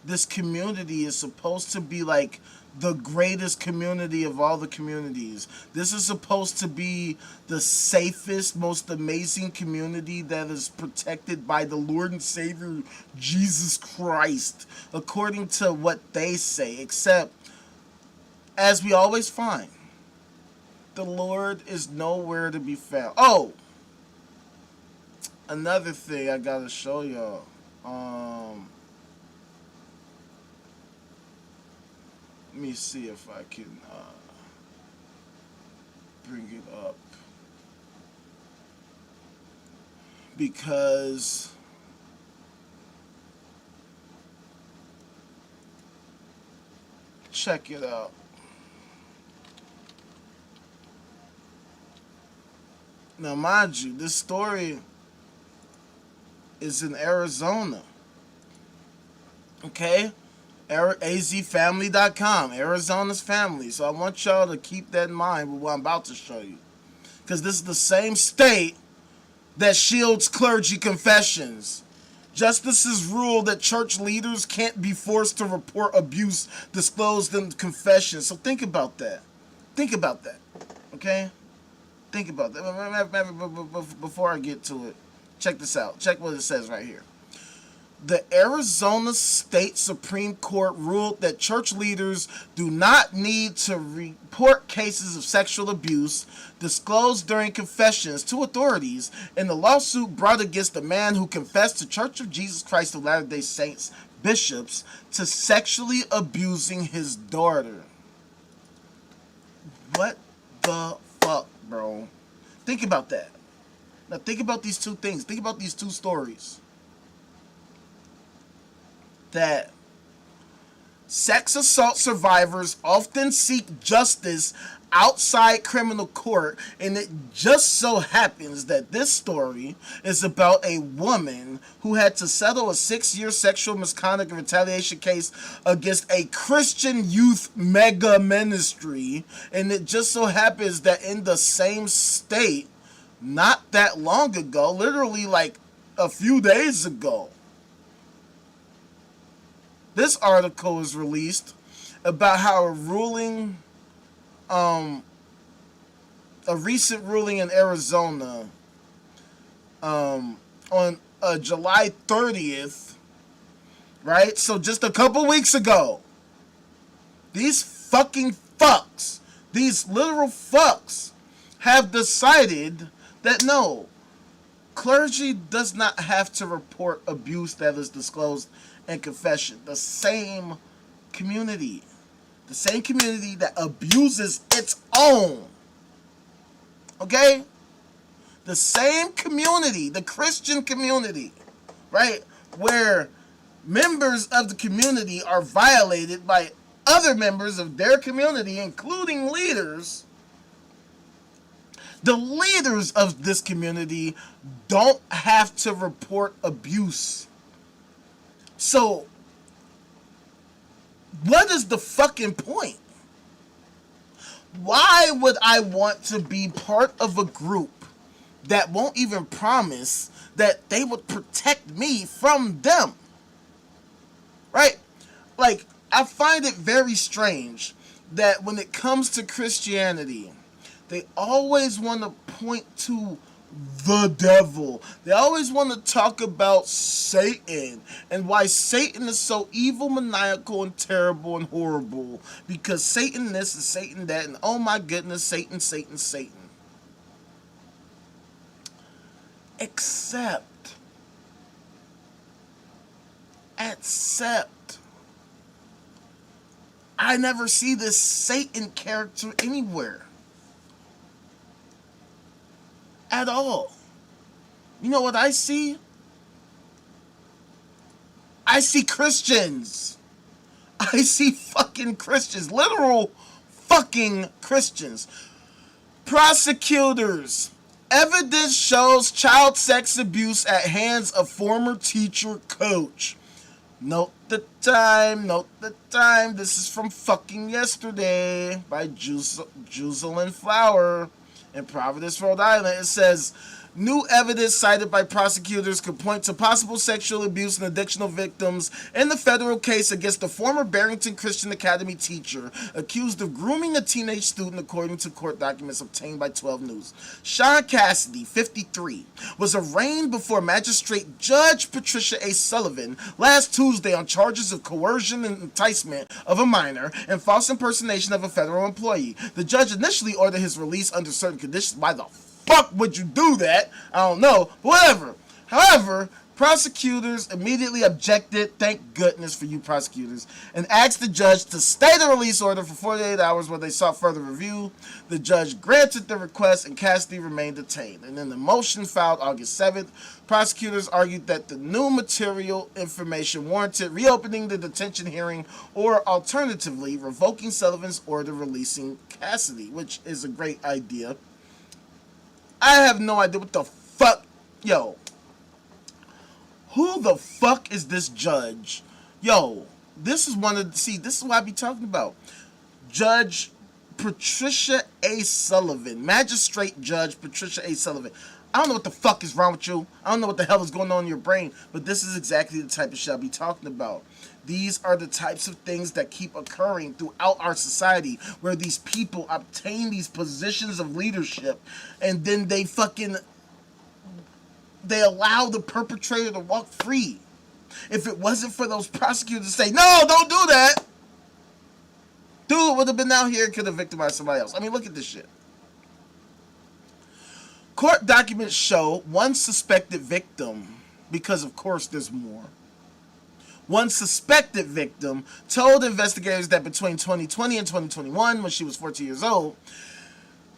this community is supposed to be like the greatest community of all the communities. This is supposed to be the safest, most amazing community that is protected by the Lord and Savior Jesus Christ, according to what they say. Except, as we always find, the Lord is nowhere to be found. Oh! Another thing I gotta show y'all. me see if I can bring it up. Because check it out. Now, mind you, this story is in Arizona. Okay? azfamily.com, Arizona's family. So I want y'all to keep that in mind with what I'm about to show you. Because this is the same state that shields clergy confessions. Justices rule that church leaders can't be forced to report abuse disclosed in confessions. So think about that. Think about that. Okay? Think about that. Before I get to it, check this out. Check what it says right here. The Arizona State Supreme Court ruled that church leaders do not need to report cases of sexual abuse disclosed during confessions to authorities in the lawsuit brought against the man who confessed to Church of Jesus Christ of Latter-day Saints bishops to sexually abusing his daughter. What the fuck, bro? Think about that. Now think about these two things. Think about these two stories. That sex assault survivors often seek justice outside criminal court, and it just so happens that this story is about a woman who had to settle a 6-year sexual misconduct and retaliation case against a Christian youth mega ministry, and it just so happens that in the same state, not that long ago, literally like a few days ago, this article was released about how a recent ruling in Arizona on July 30th, right? So just a couple weeks ago, these fucking fucks, these literal fucks, have decided that no, clergy does not have to report abuse that is disclosed in confession. The same community that abuses its own, okay? The same community, the Christian community, right, where members of the community are violated by other members of their community, including leaders. The leaders of this community don't have to report abuse. So, what is the fucking point? Why would I want to be part of a group that won't even promise that they would protect me from them? Right? Like, I find it very strange that when it comes to Christianity, they always want to point to the devil. They always want to talk about Satan and why Satan is so evil, maniacal, and terrible and horrible. Because Satan this and Satan that, and oh my goodness, Satan, Satan, Satan. Except I never see this Satan character anywhere. At all. You know what I see? I see Christians. I see fucking Christians. Literal fucking Christians. Prosecutors. Evidence shows child sex abuse at hands of former teacher coach. Note the time. This is from fucking yesterday by Jocelyn Flower in Providence, Rhode Island. It says, new evidence cited by prosecutors could point to possible sexual abuse and addiction of victims in the federal case against the former Barrington Christian Academy teacher accused of grooming a teenage student, according to court documents obtained by 12 News. Sean Cassidy, 53, was arraigned before Magistrate Judge Patricia A. Sullivan last Tuesday on charges of coercion and enticement of a minor and false impersonation of a federal employee. The judge initially ordered his release under certain conditions. Why the fuck would you do that? I don't know. Whatever. However, Prosecutors immediately objected, thank goodness for you prosecutors, and asked the judge to stay the release order for 48 hours while they sought further review. The judge granted the request and Cassidy remained detained. And in the motion filed August 7th, prosecutors argued that the new material information warranted reopening the detention hearing or alternatively revoking Sullivan's order releasing Cassidy, which is a great idea. I have no idea what the fuck. Yo. Who the fuck is this judge? Yo, this is one of the, see, this is what I be talking about. Judge Patricia A. Sullivan. Magistrate Judge Patricia A. Sullivan. I don't know what the fuck is wrong with you. I don't know what the hell is going on in your brain, but this is exactly the type of shit I be talking about. These are the types of things that keep occurring throughout our society, where these people obtain these positions of leadership, and then they allow the perpetrator to walk free. If it wasn't for those prosecutors to say, no, don't do that, dude would have been out here and could have victimized somebody else. I mean, look at this shit. Court documents show one suspected victim, because of course there's more. One suspected victim told investigators that between 2020 and 2021, when she was 14 years old,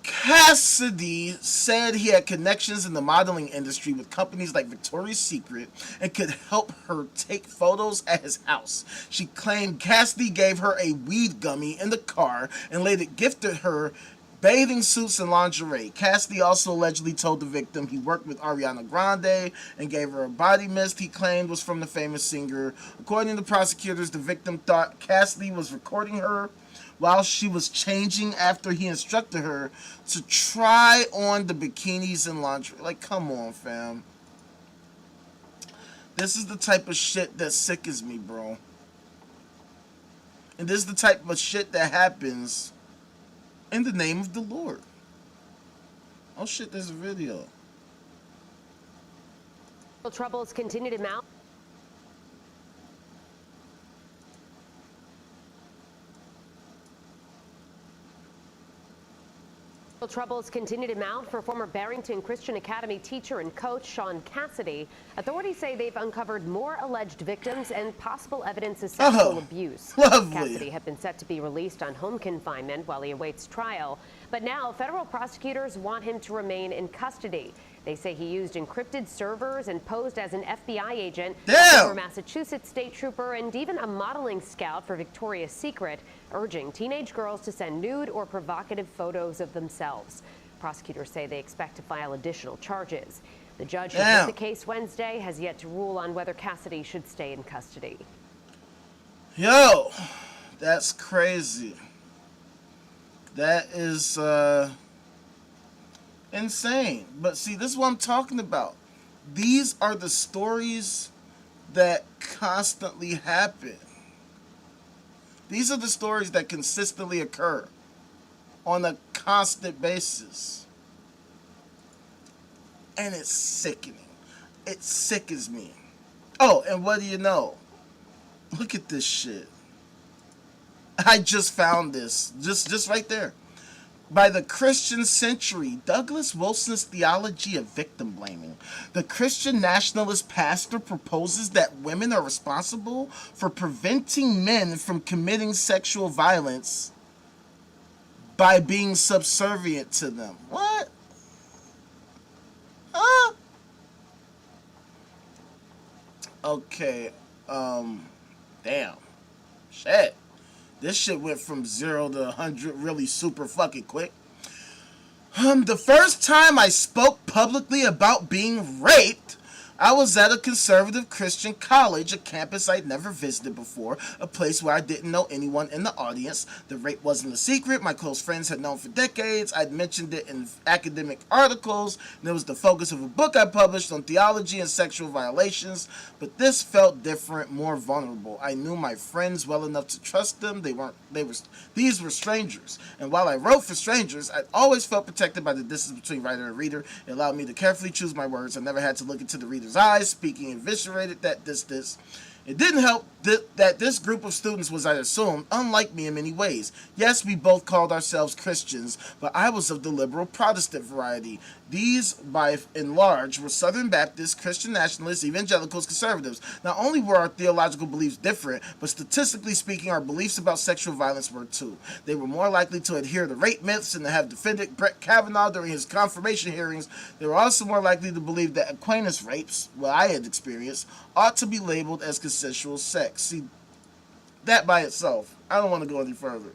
Cassidy said he had connections in the modeling industry with companies like Victoria's Secret and could help her take photos at his house. She claimed Cassidy gave her a weed gummy in the car and later gifted her bathing suits and lingerie. Cassidy also allegedly told the victim he worked with Ariana Grande and gave her a body mist he claimed was from the famous singer. According to prosecutors, the victim thought Cassidy was recording her while she was changing after he instructed her to try on the bikinis and lingerie. Like, come on, fam. This is the type of shit that sickens me, bro. And this is the type of shit that happens in the name of the Lord. Oh shit, there's a video. Troubles continue to mount. Troubles continue to mount for former Barrington Christian Academy teacher and coach Sean Cassidy. Authorities say they've uncovered more alleged victims and possible evidence of sexual abuse. Lovely. Cassidy had been set to be released on home confinement while he awaits trial, but now federal prosecutors want him to remain in custody. They say he used encrypted servers and posed as an FBI agent, a former Massachusetts state trooper, and even a modeling scout for Victoria's Secret, urging teenage girls to send nude or provocative photos of themselves. Prosecutors say they expect to file additional charges. The judge who heard the case Wednesday has yet to rule on whether Cassidy should stay in custody. Yo, that's crazy. That is insane. But see, this is what I'm talking about. These are the stories that constantly happen. These are the stories that consistently occur on a constant basis. And it's sickening. It sickens me. Oh, and what do you know? Look at this shit. I just found this. Just right there. By the Christian Century, Douglas Wilson's theology of victim blaming. The Christian nationalist pastor proposes that women are responsible for preventing men from committing sexual violence by being subservient to them. What? Huh? Okay. Damn. Shit. This shit went from 0 to 100 really super fucking quick. The first time I spoke publicly about being raped, I was at a conservative Christian college, a campus I'd never visited before, a place where I didn't know anyone in the audience. The rape wasn't a secret. My close friends had known for decades. I'd mentioned it in academic articles, and it was the focus of a book I published on theology and sexual violations. But this felt different, more vulnerable. I knew my friends well enough to trust them. These were strangers. And while I wrote for strangers, I always felt protected by the distance between writer and reader. It allowed me to carefully choose my words. I never had to look into the reader's eyes. Speaking eviscerated that distance. It didn't help that this group of students was, I assume, unlike me in many ways. Yes, we both called ourselves Christians, but I was of the liberal Protestant variety. These, by and large, were Southern Baptists, Christian nationalists, evangelicals, conservatives. Not only were our theological beliefs different, but statistically speaking, our beliefs about sexual violence were too. They were more likely to adhere to rape myths and to have defended Brett Kavanaugh during his confirmation hearings. They were also more likely to believe that acquaintance rapes, what I had experienced, ought to be labeled as consensual sex. See, that by itself, I don't want to go any further,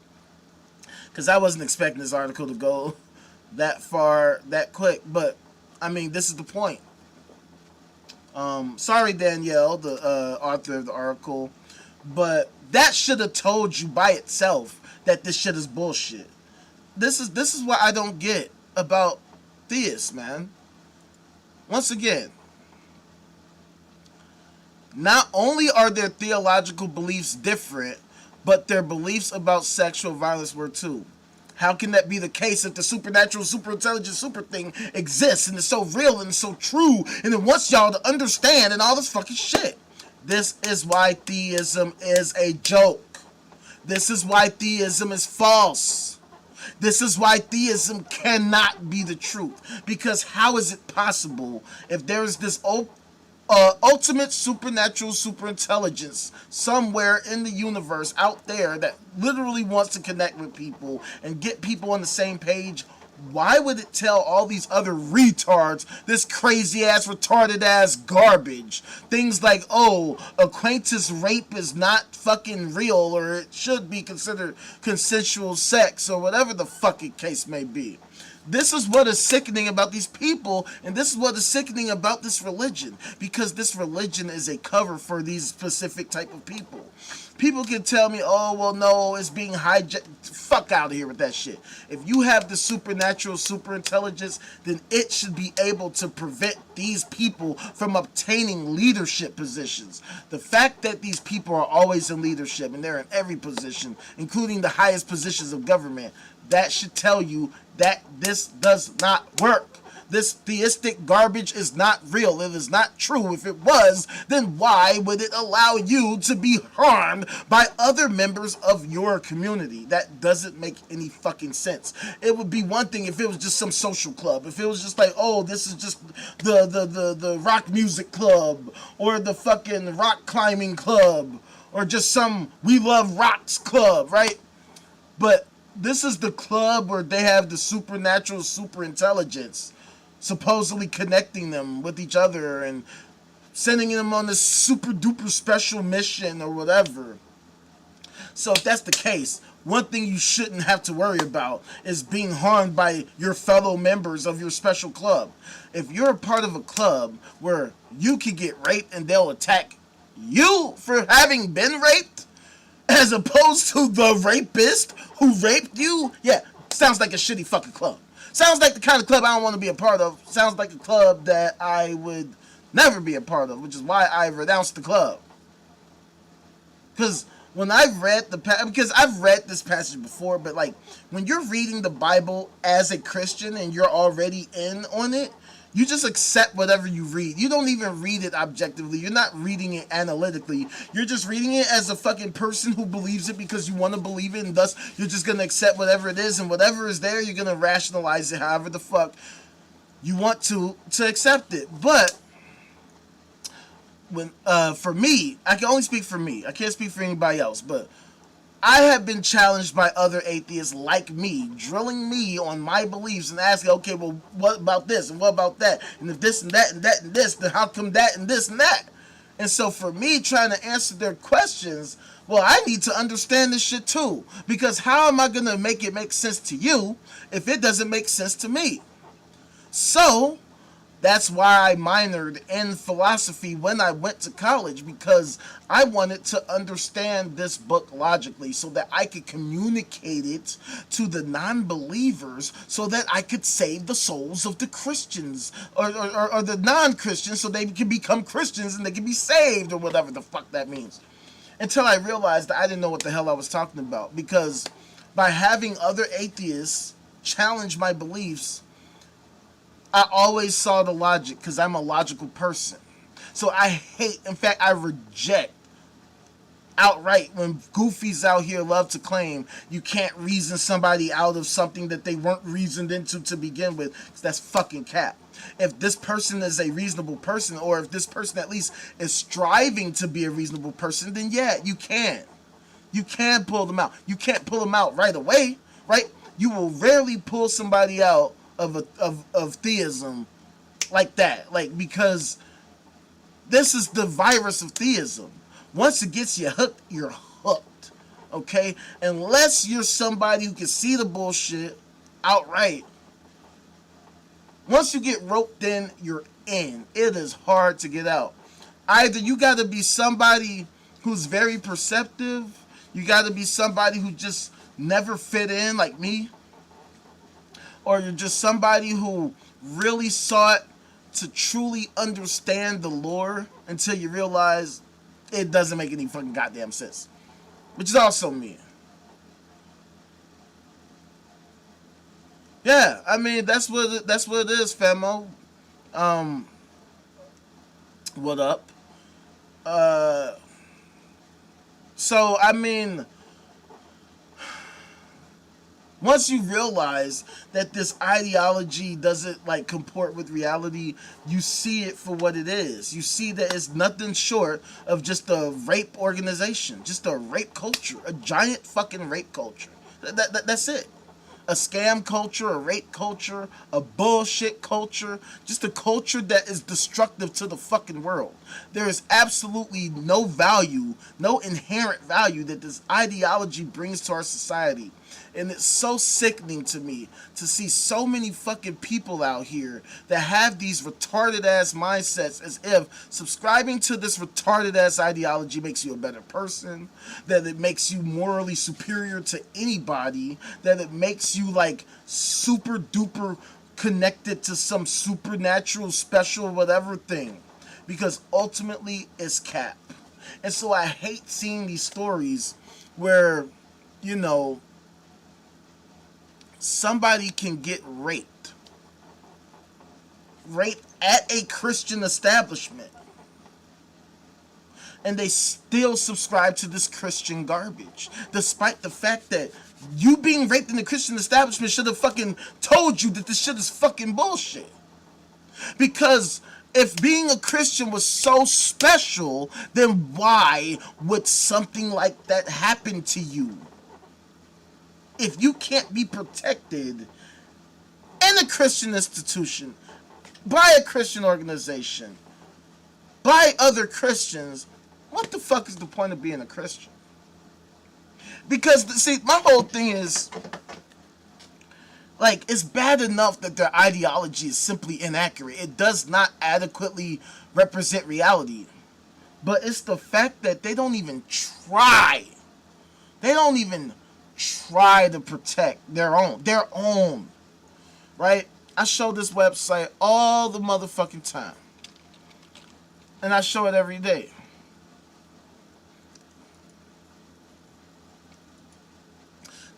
because I wasn't expecting this article to go that far that quick, but I mean, this is the point. Sorry, Danielle, the author of the article, but that should have told you by itself that this shit is bullshit. This is what I don't get about theists, man. Once again, not only are their theological beliefs different, but their beliefs about sexual violence were too. How can that be the case if the supernatural, super intelligent, super thing exists and it's so real and so true and it wants y'all to understand and all this fucking shit? This is why theism is a joke. This is why theism is false. This is why theism cannot be the truth. Because how is it possible if there is this ultimate supernatural super intelligence somewhere in the universe out there that literally wants to connect with people and get people on the same page? Why would it tell all these other retards this crazy ass retarded ass garbage? Things like, oh, acquaintance rape is not fucking real, or it should be considered consensual sex, or whatever the fucking case may be. This is what is sickening about these people, and this is what is sickening about this religion, because this religion is a cover for these specific type of people. People can tell me, oh, well, no, it's being hijacked. Fuck out of here with that shit. If you have the supernatural super intelligence, then it should be able to prevent these people from obtaining leadership positions. The fact that these people are always in leadership, and they're in every position, including the highest positions of government, that should tell you that this does not work. This theistic garbage is not real. It is not true. If it was, then why would it allow you to be harmed by other members of your community? That doesn't make any fucking sense. It would be one thing if it was just some social club. If it was just like, oh, this is just the rock music club, or the fucking rock climbing club, or just some We Love Rocks club, right? But this is the club where they have the supernatural super intelligence supposedly connecting them with each other and sending them on this super duper special mission or whatever. So if that's the case, one thing you shouldn't have to worry about is being harmed by your fellow members of your special club. If you're a part of a club where you can get raped and they'll attack you for having been raped, as opposed to the rapist who raped you, yeah, sounds like a shitty fucking club. Sounds like the kind of club I don't want to be a part of. Sounds like a club that I would never be a part of, which is why I renounced the club. Because when I've read because I've read this passage before, but like when you're reading the Bible as a Christian and you're already in on it, you just accept whatever you read. You don't even read it objectively. You're not reading it analytically. You're just reading it as a fucking person who believes it because you want to believe it, and thus you're just going to accept whatever it is, and whatever is there, you're going to rationalize it however the fuck you want to accept it. But when for me, I can only speak for me. I can't speak for anybody else, but I have been challenged by other atheists like me, drilling me on my beliefs and asking, okay, well, what about this and what about that? And if this and that and that and this, then how come that and this and that? And so for me trying to answer their questions, well, I need to understand this shit too. Because how am I going to make it make sense to you if it doesn't make sense to me? So that's why I minored in philosophy when I went to college, because I wanted to understand this book logically so that I could communicate it to the non-believers so that I could save the souls of the Christians or the non-Christians so they could become Christians and they could be saved or whatever the fuck that means. Until I realized that I didn't know what the hell I was talking about, because by having other atheists challenge my beliefs, I always saw the logic because I'm a logical person. So I hate, in fact, I reject outright when goofies out here love to claim you can't reason somebody out of something that they weren't reasoned into to begin with. That's fucking cap. If this person is a reasonable person, or if this person at least is striving to be a reasonable person, then yeah, you can. You can pull them out. You can't pull them out right away, right? You will rarely pull somebody out of theism like that, like, because this is the virus of theism. Once it gets you hooked, you're hooked, okay? Unless you're somebody who can see the bullshit outright. Once you get roped in, you're in. It is hard to get out. Either you got to be somebody who's very perceptive, you got to be somebody who just never fit in like me, or you're just somebody who really sought to truly understand the lore until you realize it doesn't make any fucking goddamn sense. Which is also me. Yeah, I mean, that's what it is, famo. What up? So, I mean, once you realize that this ideology doesn't, like, comport with reality, you see it for what it is. You see that it's nothing short of just a rape organization, just a rape culture, a giant fucking rape culture. That's it. A scam culture, a rape culture, a bullshit culture, just a culture that is destructive to the fucking world. There is absolutely no value, no inherent value that this ideology brings to our society. And it's so sickening to me to see so many fucking people out here that have these retarded ass mindsets, as if subscribing to this retarded ass ideology makes you a better person, that it makes you morally superior to anybody, that it makes you like super duper connected to some supernatural special whatever thing. Because ultimately it's cap. And so I hate seeing these stories where, you know, somebody can get raped at a Christian establishment, and they still subscribe to this Christian garbage, despite the fact that you being raped in a Christian establishment should have fucking told you that this shit is fucking bullshit. Because if being a Christian was so special, then why would something like that happen to you? If you can't be protected in a Christian institution, by a Christian organization, by other Christians, what the fuck is the point of being a Christian? Because, see, my whole thing is, like, it's bad enough that their ideology is simply inaccurate. It does not adequately represent reality. But it's the fact that they don't even try. They don't even try to protect their own, right? I show this website all the motherfucking time, and I show it every day.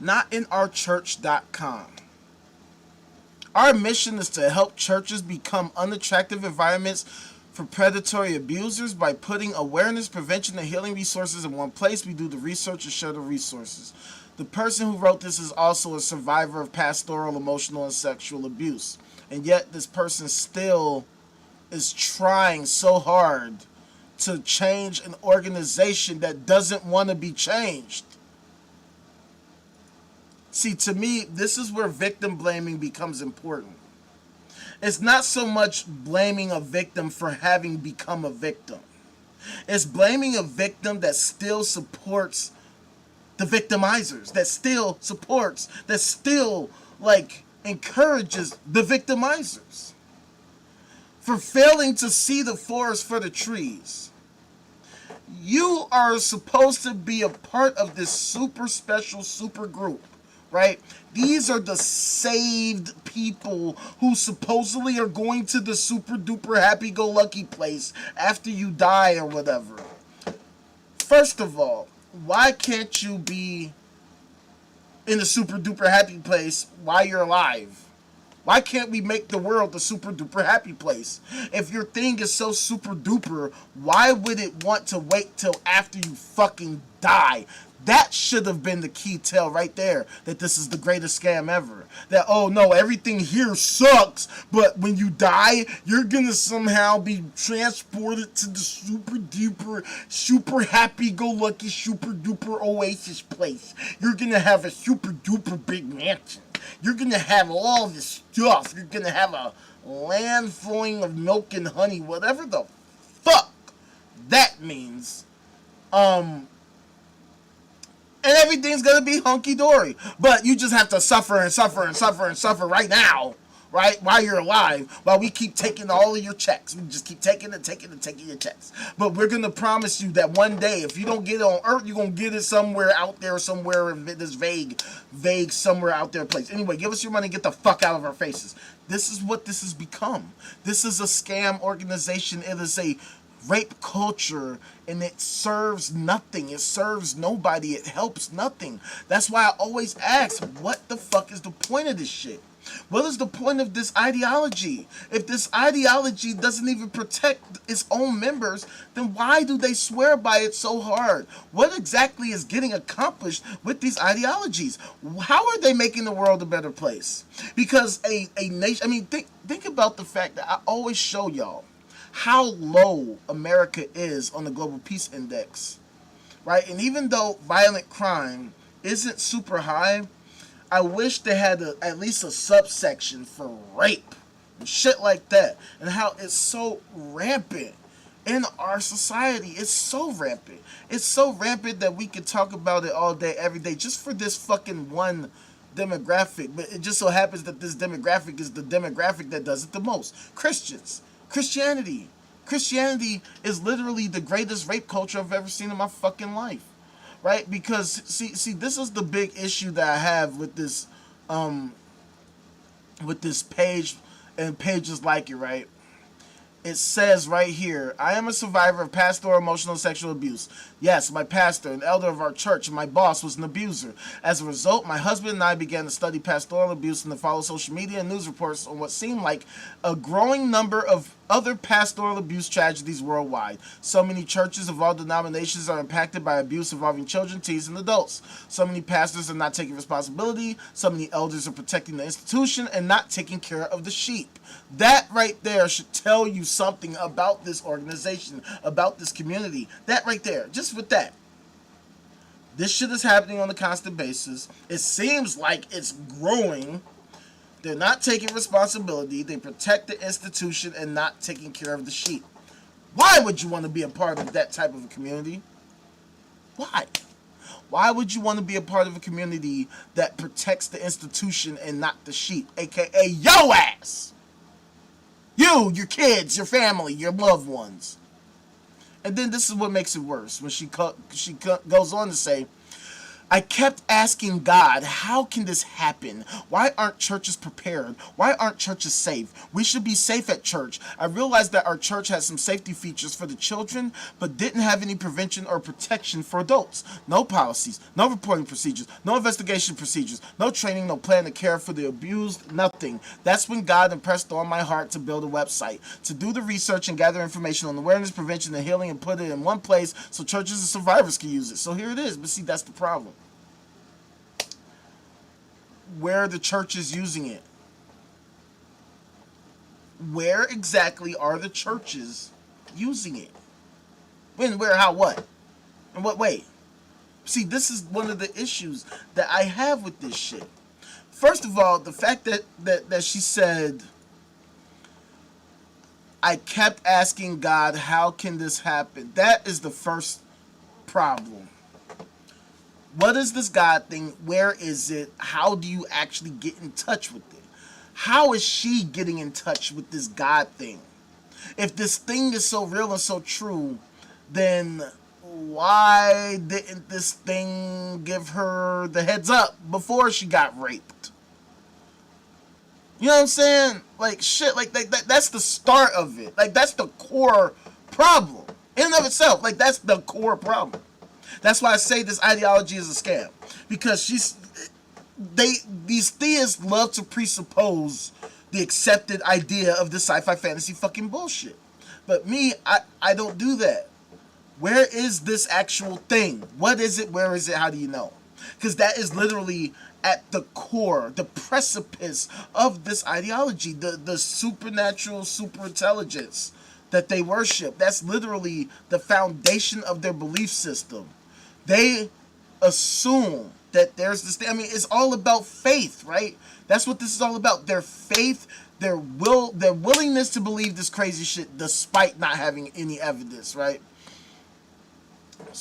NotInOurChurch.com. Our mission is to help churches become unattractive environments for predatory abusers by putting awareness, prevention, and healing resources in one place. We do the research and share the resources. The person who wrote this is also a survivor of pastoral, emotional, and sexual abuse. And yet this person still is trying so hard to change an organization that doesn't want to be changed. See, to me, this is where victim blaming becomes important. It's not so much blaming a victim for having become a victim. It's blaming a victim that still supports the victimizers, that still supports, that still, like, encourages the victimizers for failing to see the forest for the trees. You are supposed to be a part of this super special super group, right? These are the saved people who supposedly are going to the super duper happy-go-lucky place after you die or whatever. First of all, why can't you be in a super duper happy place while you're alive? Why can't we make the world a super duper happy place? If your thing is so super duper, why would it want to wait till after you fucking die? That should have been the key tell right there, that this is the greatest scam ever. That, oh no, everything here sucks, but when you die, you're gonna somehow be transported to the super duper, super happy-go-lucky, super duper oasis place. You're gonna have a super duper big mansion. You're gonna have all this stuff. You're gonna have a land flowing of milk and honey, whatever the fuck that means. And everything's gonna be hunky-dory. But you just have to suffer and suffer and suffer and suffer right now, right? While you're alive, while we keep taking all of your checks. We just keep taking and taking and taking your checks. But we're gonna promise you that one day, if you don't get it on Earth, you're gonna get it somewhere out there, somewhere in this vague somewhere out there place. Anyway, give us your money, get the fuck out of our faces. This is what this has become. This is a scam organization. It is a rape culture, and it serves nothing. It serves nobody. It helps nothing. That's why I always ask, what the fuck is the point of this shit? What is the point of this ideology? If this ideology doesn't even protect its own members, then why do they swear by it so hard? What exactly is getting accomplished with these ideologies? How are they making the world a better place? Because a nation, I mean, think about the fact that I always show y'all how low America is on the Global Peace Index, right? And even though violent crime isn't super high, I wish they had at least a subsection for rape and shit like that, and how it's so rampant in our society. It's so rampant. It's so rampant that we could talk about it all day, every day, just for this fucking one demographic. But it just so happens that this demographic is the demographic that does it the most. Christianity is literally the greatest rape culture I've ever seen in my fucking life, right? Because see, this is the big issue that I have with this page and pages like it, right? It says right here, I am a survivor of pastoral emotional and sexual abuse. Yes, my pastor, an elder of our church, and my boss was an abuser. As a result, my husband and I began to study pastoral abuse and to follow social media and news reports on what seemed like a growing number of other pastoral abuse tragedies worldwide. So many churches of all denominations are impacted by abuse involving children, teens, and adults. So many pastors are not taking responsibility. So many elders are protecting the institution and not taking care of the sheep. That right there should tell you something about this organization, about this community. That right there, just with that. This shit is happening on a constant basis. It seems like it's growing. They're not taking responsibility. They protect the institution and not taking care of the sheep. Why would you want to be a part of that type of a community? Why? Why would you want to be a part of a community that protects the institution and not the sheep? AKA yo ass! You, your kids, your family, your loved ones. And then this is what makes it worse. When she goes on to say, I kept asking God, how can this happen? Why aren't churches prepared? Why aren't churches safe? We should be safe at church. I realized that our church has some safety features for the children, but didn't have any prevention or protection for adults. No policies, no reporting procedures, no investigation procedures, no training, no plan of care for the abused, nothing. That's when God impressed on my heart to build a website, to do the research and gather information on awareness, prevention, and healing, and put it in one place so churches and survivors can use it. So here it is, but see, that's the problem. Where are the churches using it? Where exactly are the churches using it? When, where, how, what? In what way? See, this is one of the issues that I have with this shit. First of all, the fact that she said, I kept asking God, how can this happen? That is the first problem. What is this God thing? Where is it? How do you actually get in touch with it? How is she getting in touch with this God thing? If this thing is so real and so true, then why didn't this thing give her the heads up before she got raped? You know what I'm saying? Like, shit, like that's the start of it. Like, that's the core problem in and of itself. Like, that's the core problem. That's why I say this ideology is a scam. Because these theists love to presuppose the accepted idea of the sci-fi fantasy fucking bullshit. But me, I don't do that. Where is this actual thing? What is it? Where is it? How do you know? Because that is literally at the core, the precipice of this ideology, the supernatural super intelligence that they worship. That's literally the foundation of their belief system. They assume that there's this thing. I mean, it's all about faith, right? That's what this is all about. Their faith, their willingness to believe this crazy shit despite not having any evidence, right?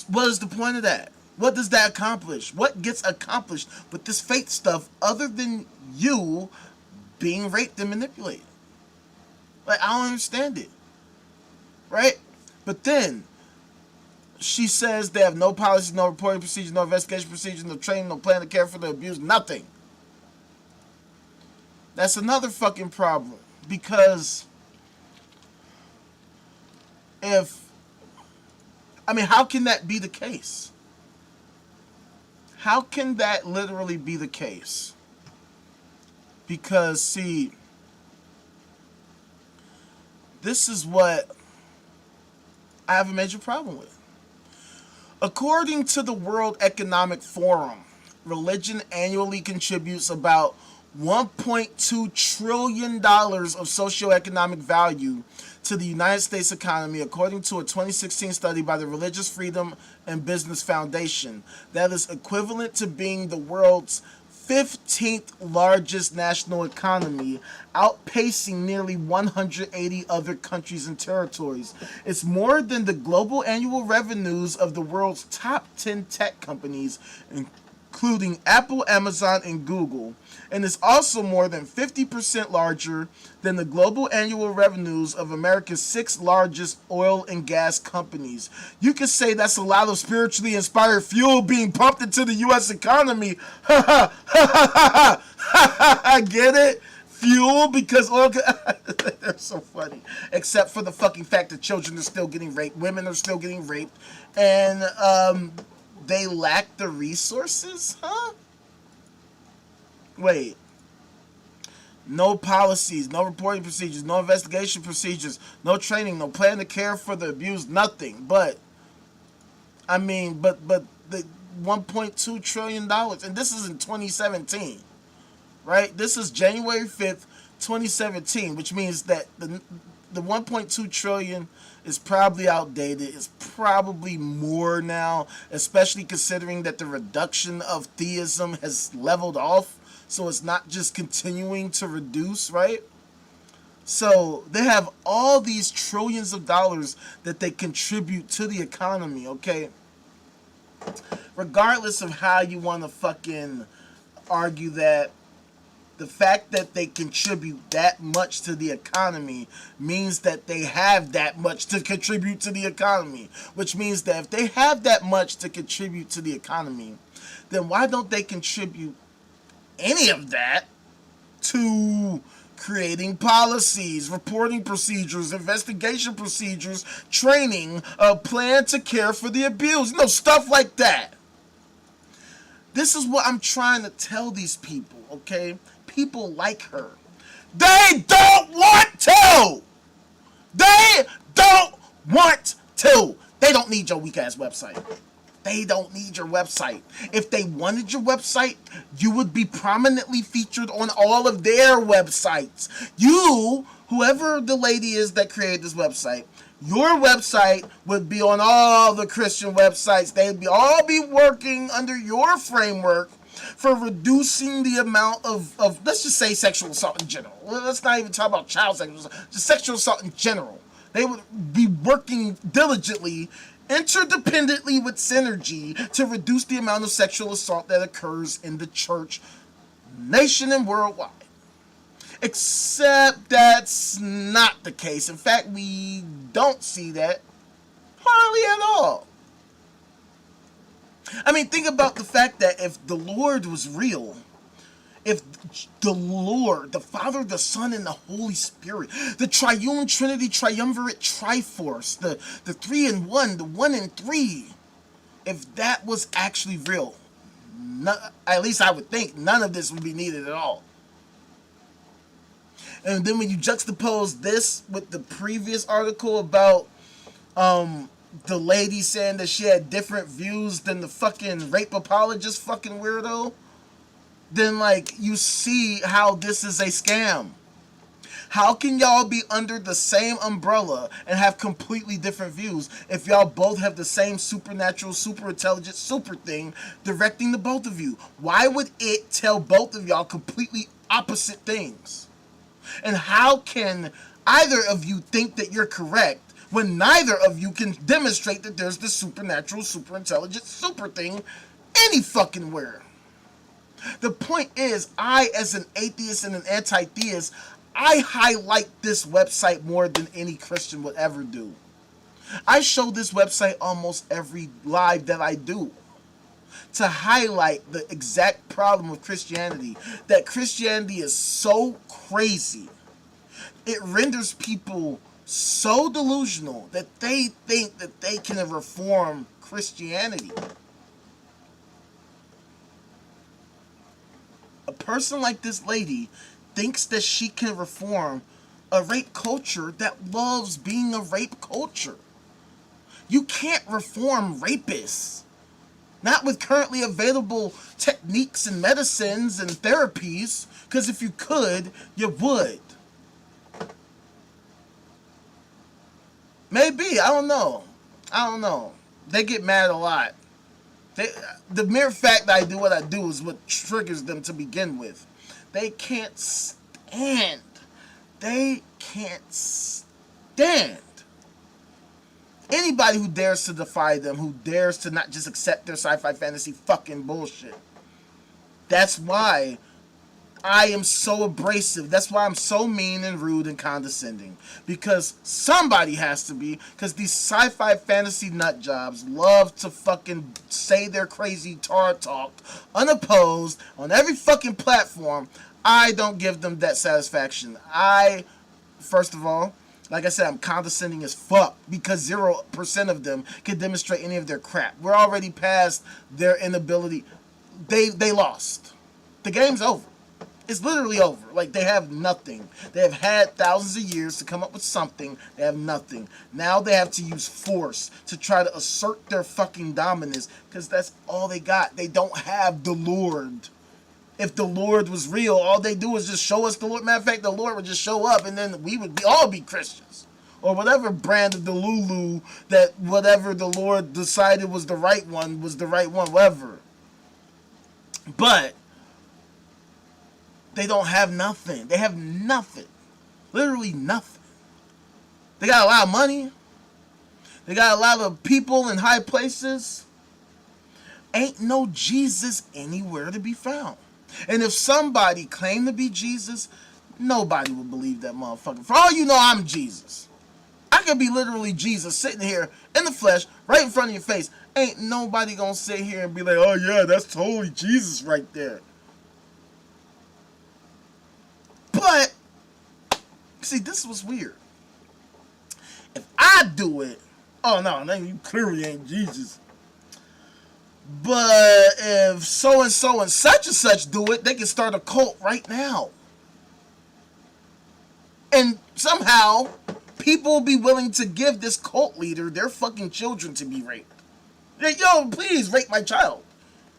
What is the point of that? What does that accomplish? What gets accomplished with this faith stuff other than you being raped and manipulated? Like, I don't understand it. Right? But then she says they have no policies, no reporting procedures, no investigation procedures, no training, no plan to care for the abused, nothing. That's another fucking problem. Because how can that be the case? How can that literally be the case? Because, see, this is what I have a major problem with. According to the World Economic Forum, religion annually contributes about $1.2 trillion of socioeconomic value to the United States economy, according to a 2016 study by the Religious Freedom and Business Foundation. That is equivalent to being the world's 15th largest national economy, outpacing nearly 180 other countries and territories. It's more than the global annual revenues of the world's top 10 tech companies, including Apple, Amazon, and Google, and is also more than 50% larger than the global annual revenues of America's 6 largest oil and gas companies. You could say that's a lot of spiritually inspired fuel being pumped into the U.S. economy. Ha ha ha ha ha ha! Get it? Fuel, because oil. They're so funny. Except for the fucking fact that children are still getting raped, women are still getting raped, and they lack the resources, huh? Wait. No policies, no reporting procedures, no investigation procedures, no training, no plan to care for the abused, nothing. But the $1.2 trillion, and this is in 2017, right? This is January 5th, 2017, which means that the 1.2 trillion is probably outdated. It's probably more now, especially considering that the reduction of theism has leveled off. So it's not just continuing to reduce, right? So they have all these trillions of dollars that they contribute to the economy, okay? Regardless of how you want to fucking argue that, the fact that they contribute that much to the economy means that they have that much to contribute to the economy. Which means that if they have that much to contribute to the economy, then why don't they contribute any of that to creating policies, reporting procedures, investigation procedures, training, a plan to care for the abused, stuff like that. This is what I'm trying to tell these people, okay? People like her. They don't want to! They don't want to! They don't need your weak ass website. They don't need your website. If they wanted your website, you would be prominently featured on all of their websites. You, whoever the lady is that created this website, your website would be on all the Christian websites. They'd all be working under your framework for reducing the amount of let's just say sexual assault in general. Let's not even talk about child sexual assault, just sexual assault in general. They would be working diligently, interdependently with synergy to reduce the amount of sexual assault that occurs in the church, nation and worldwide. Except that's not the case. In fact, we don't see that hardly at all. I mean, think about the fact that if the Lord was real, if the Lord, the Father, the Son, and the Holy Spirit, the triune Trinity, triumvirate, triforce, the 3 in 1, the 1 in 3, if that was actually real, at least I would think none of this would be needed at all. And then when you juxtapose this with the previous article about the lady saying that she had different views than the fucking rape apologist fucking weirdo, then like you see how this is a scam. How can y'all be under the same umbrella and have completely different views if y'all both have the same supernatural, super intelligent, super thing directing the both of you? Why would it tell both of y'all completely opposite things? And how can either of you think that you're correct when neither of you can demonstrate that there's the supernatural, super intelligent, super thing any fucking where? The point is, I, as an atheist and an anti-theist, I highlight this website more than any Christian would ever do. I show this website almost every live that I do to highlight the exact problem with Christianity. That Christianity is so crazy. It renders people so delusional that they think that they can reform Christianity. A person like this lady thinks that she can reform a rape culture that loves being a rape culture. You can't reform rapists. Not with currently available techniques and medicines and therapies, because if you could, you would. Maybe, I don't know. They get mad a lot. The mere fact that I do what I do is what triggers them to begin with. They can't stand. Anybody who dares to defy them, who dares to not just accept their sci-fi fantasy fucking bullshit. That's why I am so abrasive. That's why I'm so mean and rude and condescending. Because somebody has to be. Because these sci-fi fantasy nut jobs love to fucking say their crazy tar talk unopposed on every fucking platform. I don't give them that satisfaction. First of all, like I said, I'm condescending as fuck because 0% of them can demonstrate any of their crap. We're already past their inability. They lost. The game's over. It's literally over. Like, they have nothing. They have had thousands of years to come up with something. They have nothing. Now they have to use force to try to assert their fucking dominance because that's all they got. They don't have the Lord. If the Lord was real, all they do is just show us the Lord. Matter of fact, the Lord would just show up and then we would all be Christians. Or whatever brand of the Lulu that whatever the Lord decided was the right one, whatever. But they don't have nothing. They have nothing. Literally nothing. They got a lot of money. They got a lot of people in high places. Ain't no Jesus anywhere to be found. And if somebody claimed to be Jesus, nobody would believe that motherfucker. For all you know, I'm Jesus. I could be literally Jesus sitting here in the flesh, right in front of your face. Ain't nobody gonna sit here and be like, oh yeah, that's totally Jesus right there. But, see, this was weird. If I do it, oh no, then you clearly ain't Jesus. But if so-and-so and such do it, they can start a cult right now. And somehow, people will be willing to give this cult leader their fucking children to be raped. Like, yo, please rape my child.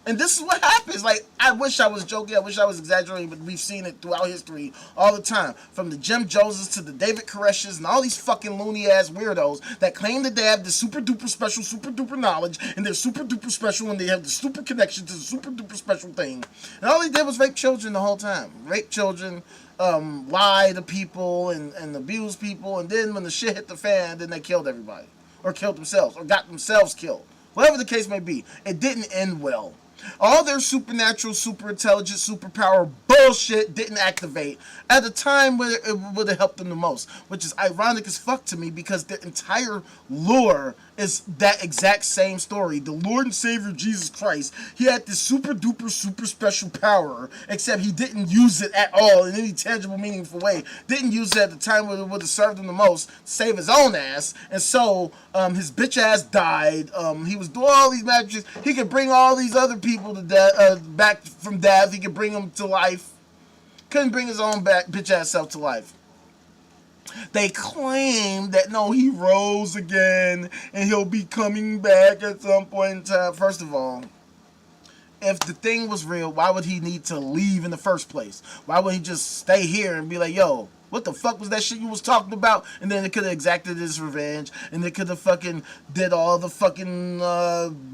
And this is what happens. Like, I wish I was joking. I wish I was exaggerating, but we've seen it throughout history all the time. From the Jim Joneses to the David Koreshes and all these fucking loony-ass weirdos that claim that they have the super-duper special, super-duper knowledge, and they're super-duper special, and they have the super connection to the super-duper special thing. And all they did was rape children the whole time. Rape children, lie to people, and abuse people, and then when the shit hit the fan, then they killed everybody. Or killed themselves, or got themselves killed. Whatever the case may be, it didn't end well. All their supernatural, super intelligent, superpower bullshit didn't activate at a time where it would have helped them the most. Which is ironic as fuck to me because their entire lore is that exact same story. The Lord and Savior Jesus Christ, he had this super duper super special power, except he didn't use it at all in any tangible, meaningful way. Didn't use it at the time when it would have served him the most to save his own ass. And so his bitch ass died. He was doing all these magic. He could bring all these other people to death, back from death. He could bring them to life. Couldn't bring his own back bitch ass self to life. They claim that no, he rose again and he'll be coming back at some point in time. First of all, if the thing was real, why would he need to leave in the first place? Why would he just stay here and be like, yo, what the fuck was that shit you was talking about? And then it could have exacted his revenge, and it could have fucking did all the fucking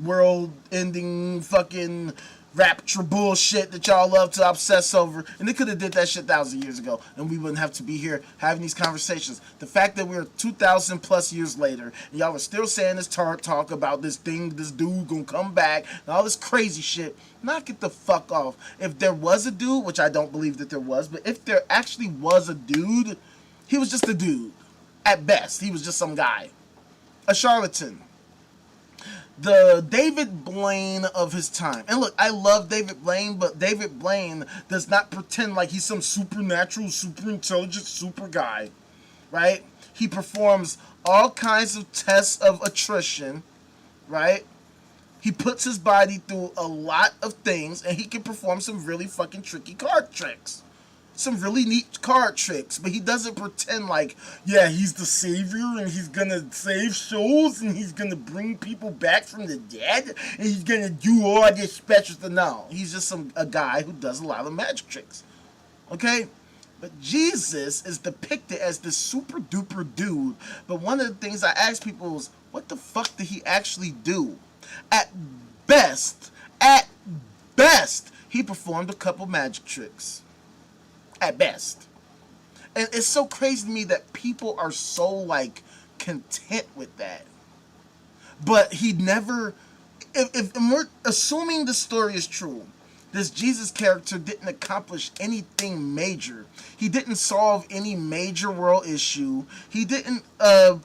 world-ending fucking rapture bullshit that y'all love to obsess over, and they could have did that shit 1,000 years ago, and we wouldn't have to be here having these conversations. The fact that we're 2,000 plus years later, and y'all are still saying this talk about this thing, this dude gonna come back, and all this crazy shit, knock it the fuck off. If there was a dude, which I don't believe that there was, but if there actually was a dude, he was just a dude. At best, he was just some guy. A charlatan. The David Blaine of his time. And look, I love David Blaine, but David Blaine does not pretend like he's some supernatural, super intelligent, super guy, right? He performs all kinds of tests of attrition, right? He puts his body through a lot of things, and he can perform some really fucking tricky card tricks. Some really neat card tricks, but he doesn't pretend like, yeah, he's the savior and he's gonna save souls and he's gonna bring people back from the dead and he's gonna do all this special stuff. No, he's just a guy who does a lot of magic tricks. Okay? But Jesus is depicted as this super duper dude. But one of the things I ask people is, what the fuck did he actually do? At best, he performed a couple magic tricks. At best. And it's so crazy to me that people are so, like, content with that. But he never... If we're assuming the story is true, this Jesus character didn't accomplish anything major. He didn't solve any major world issue. He didn't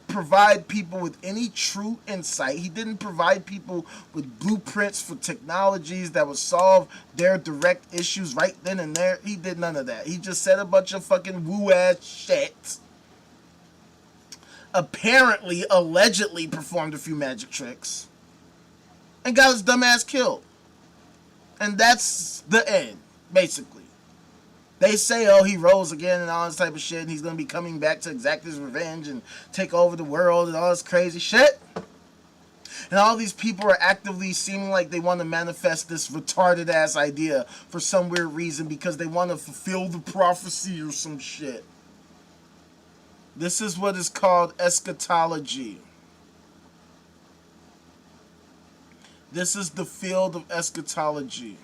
provide people with any true insight. He didn't provide people with blueprints for technologies that would solve their direct issues right then and there. He did none of that. He just said a bunch of fucking woo-ass shit. Apparently, allegedly performed a few magic tricks. And got his dumb ass killed. And that's the end, basically. They say, oh, he rose again and all this type of shit, and he's going to be coming back to exact his revenge and take over the world and all this crazy shit. And all these people are actively seeming like they want to manifest this retarded-ass idea for some weird reason because they want to fulfill the prophecy or some shit. This is what is called eschatology. This is the field of eschatology.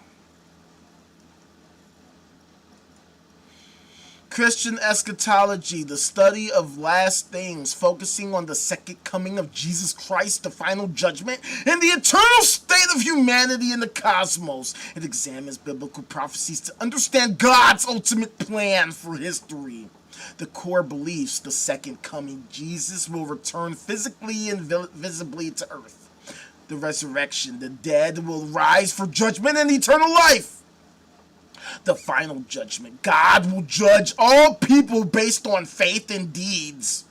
Christian eschatology, the study of last things, focusing on the second coming of Jesus Christ, the final judgment, and the eternal state of humanity in the cosmos. It examines biblical prophecies to understand God's ultimate plan for history. The core beliefs: the second coming, Jesus will return physically and visibly to earth. The resurrection, the dead will rise for judgment and eternal life. The final judgment, God will judge all people based on faith and deeds.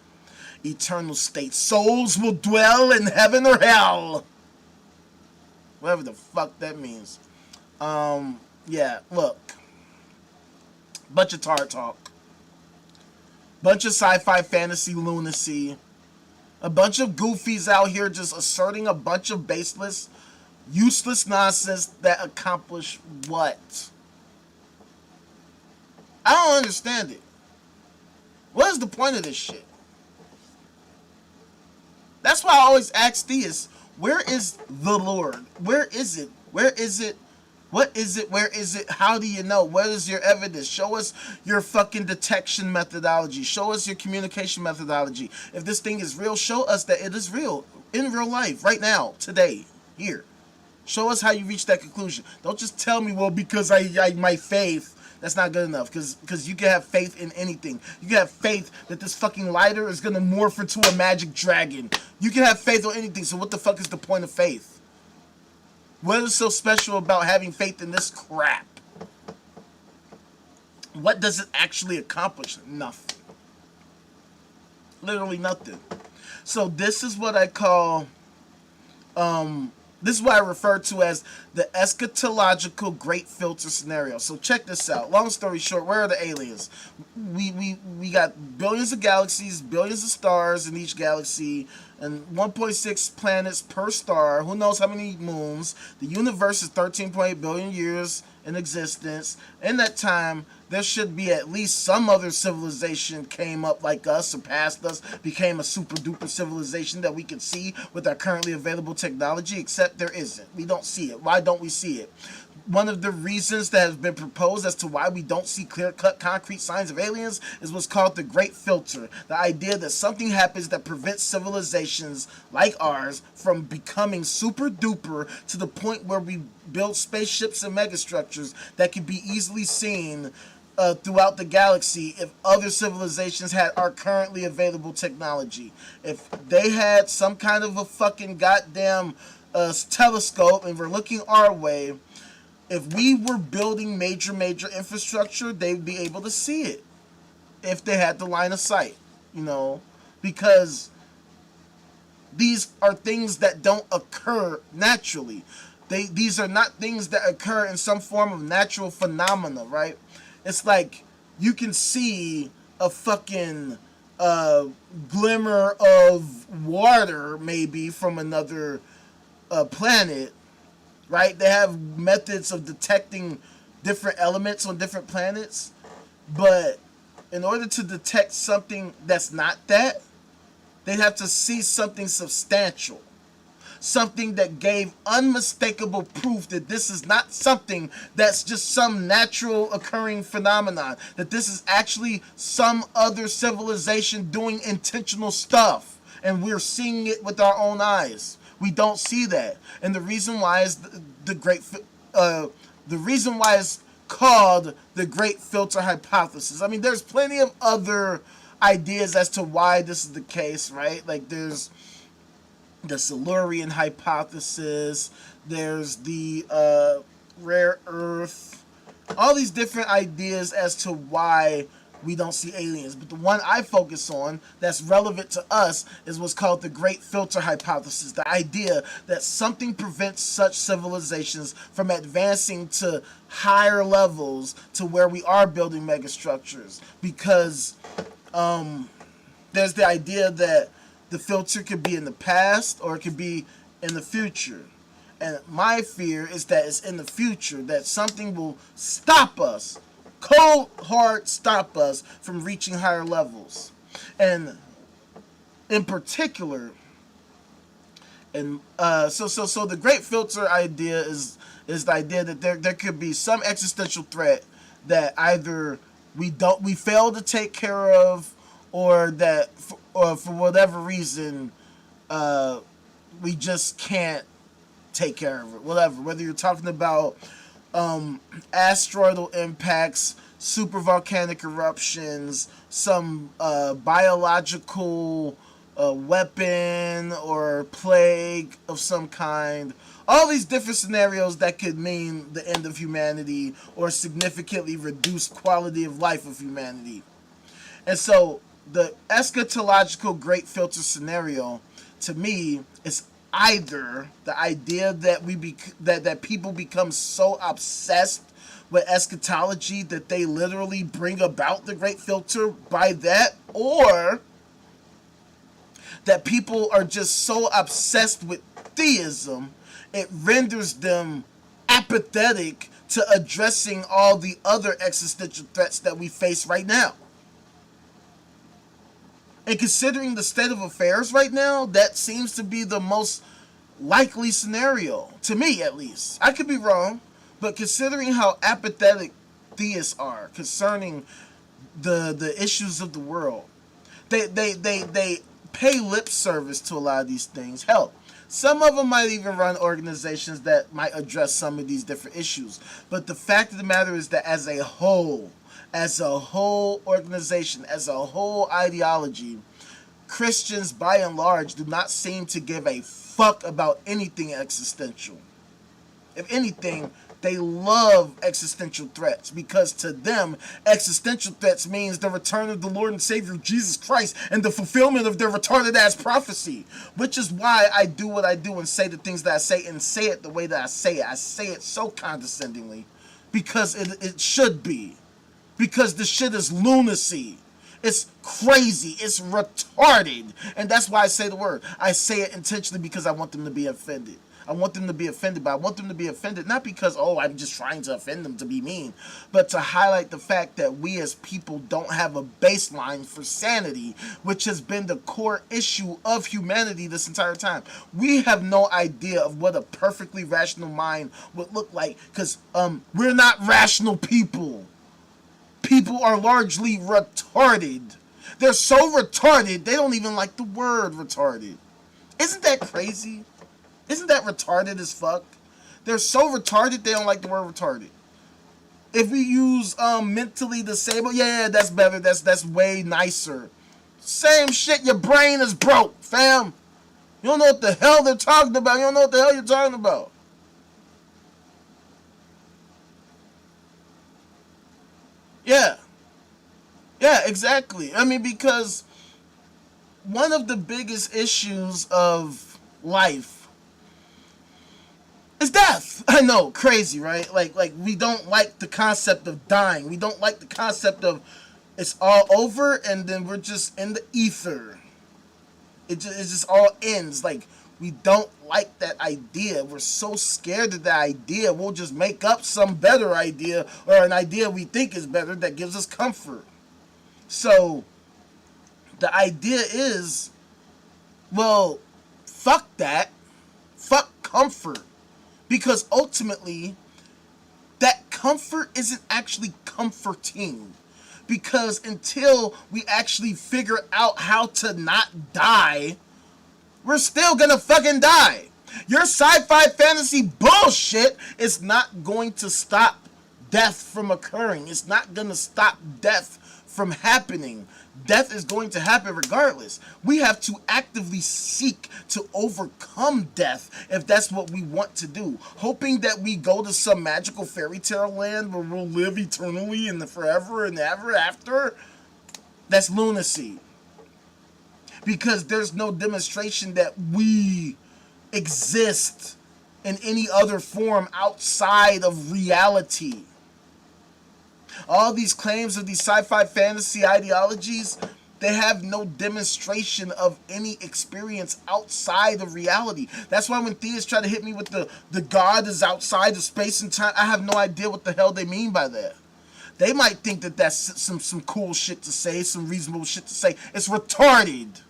Eternal state, souls will dwell in heaven or hell. Whatever the fuck that means. Yeah, look. Bunch of tart talk. Bunch of sci-fi fantasy lunacy. A bunch of goofies out here just asserting a bunch of baseless, useless nonsense that accomplish what? I don't understand it. What is the point of this shit? That's why I always ask theists, where is the Lord? Where is it? Where is it? What is it? Where is it? How do you know? What is your evidence? Show us your fucking detection methodology. Show us your communication methodology. If this thing is real, show us that it is real. In real life. Right now. Today. Here. Show us how you reach that conclusion. Don't just tell me, well, because I my faith. That's not good enough. Because you can have faith in anything. You can have faith that this fucking lighter is going to morph into a magic dragon. You can have faith on anything. So what the fuck is the point of faith? What is so special about having faith in this crap? What does it actually accomplish? Nothing. Literally nothing. So this is what I call This is what I refer to as the eschatological great filter scenario. So check this out. Long story short, where are the aliens? We got billions of galaxies, billions of stars in each galaxy, and 1.6 planets per star. Who knows how many moons? The universe is 13.8 billion years in existence. In that time, there should be at least some other civilization came up like us, surpassed us, became a super duper civilization that we can see with our currently available technology, except there isn't. We don't see it. Why don't we see it? One of the reasons that has been proposed as to why we don't see clear-cut concrete signs of aliens is what's called the Great Filter. The idea that something happens that prevents civilizations like ours from becoming super duper to the point where we build spaceships and megastructures that can be easily seen throughout the galaxy if other civilizations had our currently available technology. If they had some kind of a fucking goddamn telescope and were looking our way, if we were building major infrastructure, they'd be able to see it if they had the line of sight, you know, because these are things that don't occur naturally. These are not things that occur in some form of natural phenomena, right? It's like you can see a fucking glimmer of water maybe from another planet, right? They have methods of detecting different elements on different planets, but in order to detect something that's not that, they'd have to see something substantial, something that gave unmistakable proof that this is not something that's just some natural occurring phenomenon, that this is actually some other civilization doing intentional stuff, and we're seeing it with our own eyes. We don't see that, and the reason why is the reason why it's called the Great Filter Hypothesis. I mean, there's plenty of other ideas as to why this is the case, right? Like there's the Silurian hypothesis, there's the rare earth, all these different ideas as to why we don't see aliens. But the one I focus on that's relevant to us is what's called the Great Filter Hypothesis. The idea that something prevents such civilizations from advancing to higher levels to where we are building megastructures. Because there's the idea that the filter could be in the past or it could be in the future. And my fear is that it's in the future, that something will stop us, cold hard stop us from reaching higher levels. And in particular, and so the Great Filter idea is the idea that there could be some existential threat that either we fail to take care of, or that for whatever reason we just can't take care of it. Whether you're talking about asteroidal impacts, supervolcanic eruptions, some biological weapon or plague of some kind. All these different scenarios that could mean the end of humanity or significantly reduce quality of life of humanity. And so the eschatological Great Filter scenario, to me, is either the idea that that people become so obsessed with eschatology that they literally bring about the Great Filter by that, or that people are just so obsessed with theism it renders them apathetic to addressing all the other existential threats that we face right now. And considering the state of affairs right now, that seems to be the most likely scenario, to me at least. I could be wrong, but considering how apathetic theists are concerning the issues of the world, they pay lip service to a lot of these things. Hell, some of them might even run organizations that might address some of these different issues. But the fact of the matter is that as a whole organization, as a whole ideology, Christians by and large do not seem to give a fuck about anything existential. If anything, They love existential threats because to them, existential threats means the return of the Lord and Savior Jesus Christ and the fulfillment of their retarded ass prophecy. Which is why I do what I do and say the things that I say and say it the way that I say it. I say it so condescendingly because it should be. Because the shit is lunacy. It's crazy. It's retarded. And that's why I say the word. I say it intentionally because I want them to be offended. I want them to be offended, but I want them to be offended not because, oh, I'm just trying to offend them to be mean, but to highlight the fact that we as people don't have a baseline for sanity, which has been the core issue of humanity this entire time. We have no idea of what a perfectly rational mind would look like because we're not rational people. People are largely retarded. They're so retarded, they don't even like the word retarded. Isn't that crazy? Isn't that retarded as fuck? They're so retarded, they don't like the word retarded. If we use mentally disabled, yeah, that's better. That's way nicer. Same shit, your brain is broke, fam. You don't know what the hell they're talking about. You don't know what the hell you're talking about. Yeah. Yeah, exactly. I mean, because one of the biggest issues of life is death. I know, crazy, right? Like we don't like the concept of dying. We don't like the concept of it's all over and then we're just in the ether. It just all ends. Like, we don't like that idea. We're so scared of that idea. We'll just make up some better idea or an idea we think is better that gives us comfort. So, the idea is, well, fuck that. Fuck comfort. Because ultimately, that comfort isn't actually comforting. Because until we actually figure out how to not die, we're still gonna fucking die. Your sci-fi fantasy bullshit is not going to stop death from occurring. It's not gonna stop death from happening. Death is going to happen regardless. We have to actively seek to overcome death if that's what we want to do. Hoping that we go to some magical fairy tale land where we'll live eternally and forever and ever after. That's lunacy. Because there's no demonstration that we exist in any other form outside of reality. All these claims of these sci-fi fantasy ideologies, they have no demonstration of any experience outside of reality. That's why when theists try to hit me with the God is outside of space and time, I have no idea what the hell they mean by that. They might think that that's some cool shit to say, some reasonable shit to say. It's retarded.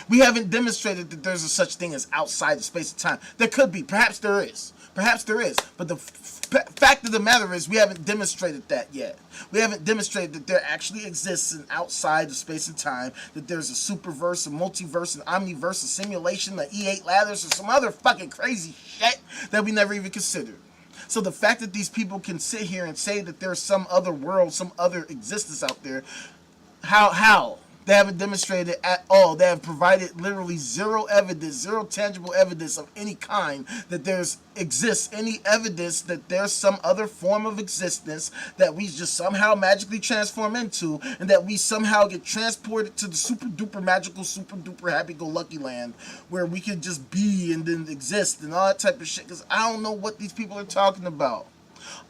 We haven't demonstrated that there's a such thing as outside of space and time. There could be. Perhaps there is. Perhaps there is. But the fact of the matter is we haven't demonstrated that yet. We haven't demonstrated that there actually exists an outside of space and time, that there's a superverse, a multiverse, an omniverse, a simulation, the E8 ladders, or some other fucking crazy shit that we never even considered. So the fact that these people can sit here and say that there's some other world, some other existence out there, how? They haven't demonstrated at all. They have provided literally zero evidence, zero tangible evidence of any kind that exists any evidence that there's some other form of existence that we just somehow magically transform into and that we somehow get transported to the super duper magical, super duper happy-go-lucky land where we can just be and then exist and all that type of shit. Because I don't know what these people are talking about.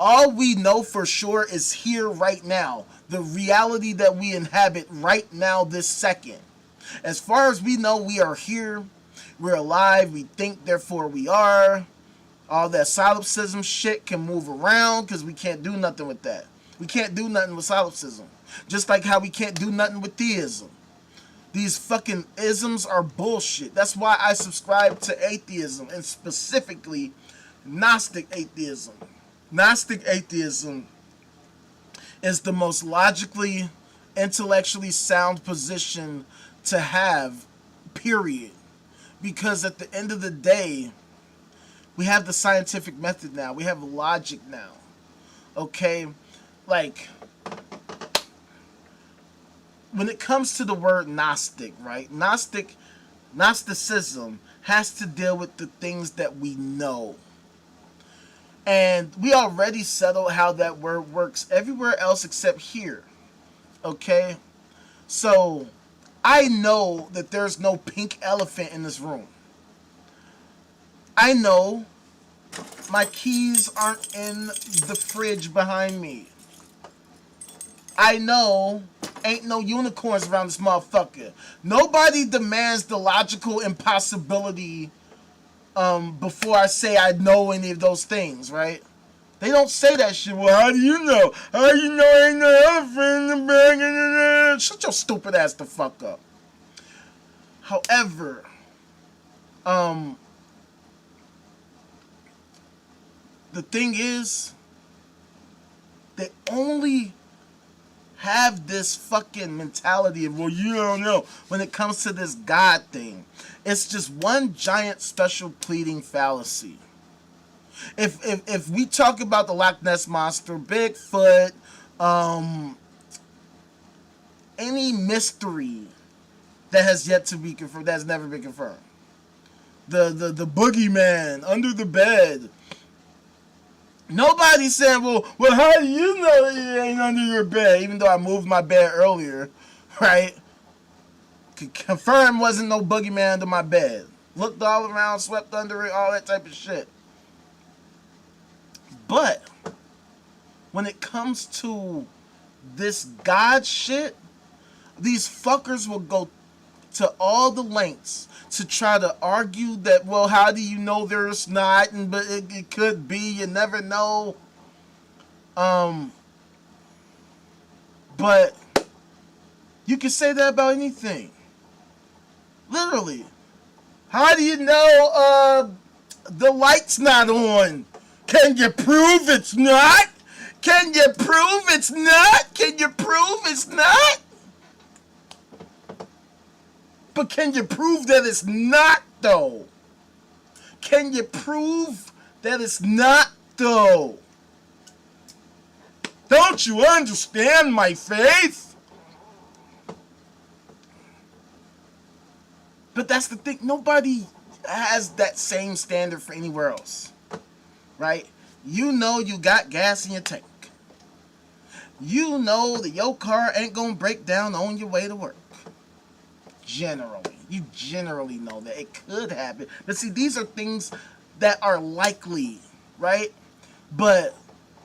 All we know for sure is here right now. The reality that we inhabit right now this second. As far as we know, we are here. We're alive. We think, therefore we are. All that solipsism shit can move around because we can't do nothing with that. We can't do nothing with solipsism. Just like how we can't do nothing with theism. These fucking isms are bullshit. That's why I subscribe to atheism, and specifically Gnostic atheism. Gnostic atheism is the most logically, intellectually sound position to have, period. Because at the end of the day, we have the scientific method now. We have logic now. Okay? Like, when it comes to the word Gnostic, right? Gnosticism has to deal with the things that we know. And we already settled how that word works everywhere else except here. Okay? So, I know that there's no pink elephant in this room. I know my keys aren't in the fridge behind me. I know ain't no unicorns around this motherfucker. Nobody demands the logical impossibility before I say I know any of those things, right? They don't say that shit. Well, how do you know? How do you know ain't no elephant in the bag? Shut your stupid ass the fuck up. However, the thing is, they only have this fucking mentality of, well, you don't know, when it comes to this God thing. It's just one giant special pleading fallacy. If we talk about the Loch Ness Monster, Bigfoot, any mystery that has yet to be confirmed, that has never been confirmed, the boogeyman under the bed, nobody's saying, well, how do you know it ain't under your bed? Even though I moved my bed earlier, right? Could confirm wasn't no boogeyman under my bed. Looked all around, swept under it, all that type of shit. But when it comes to this God shit, these fuckers will go to all the lengths to try to argue that, well, how do you know there's not, but it could be, you never know. But you can say that about anything. Literally. How do you know the light's not on? Can you prove it's not? Can you prove it's not? Can you prove it's not? But can you prove that it's not, though? Can you prove that it's not, though? Don't you understand my faith? But that's the thing. Nobody has that same standard for anywhere else. Right? You know you got gas in your tank. You know that your car ain't gonna break down on your way to work. Generally. You generally know that it could happen. But see, these are things that are likely, right? But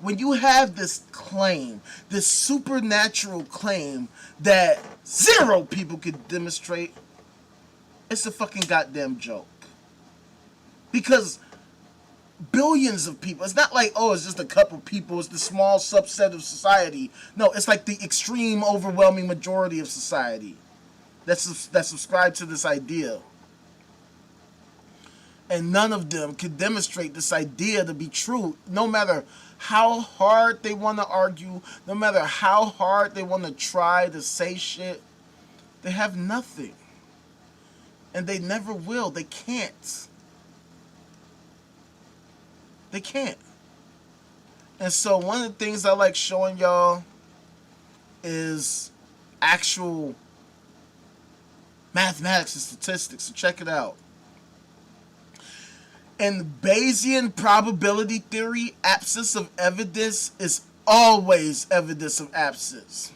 when you have this claim, this supernatural claim that 0 people could demonstrate, it's a fucking goddamn joke. Because billions of people, it's not like, oh, it's just a couple people, it's the small subset of society. No, it's like the extreme, overwhelming majority of society that subscribe to this idea. And none of them can demonstrate this idea to be true, no matter how hard they want to argue, no matter how hard they want to try to say shit. They have nothing. And they never will. They can't. They can't. And so one of the things I like showing y'all is actual mathematics and statistics. So check it out. In Bayesian probability theory, absence of evidence is always evidence of absence.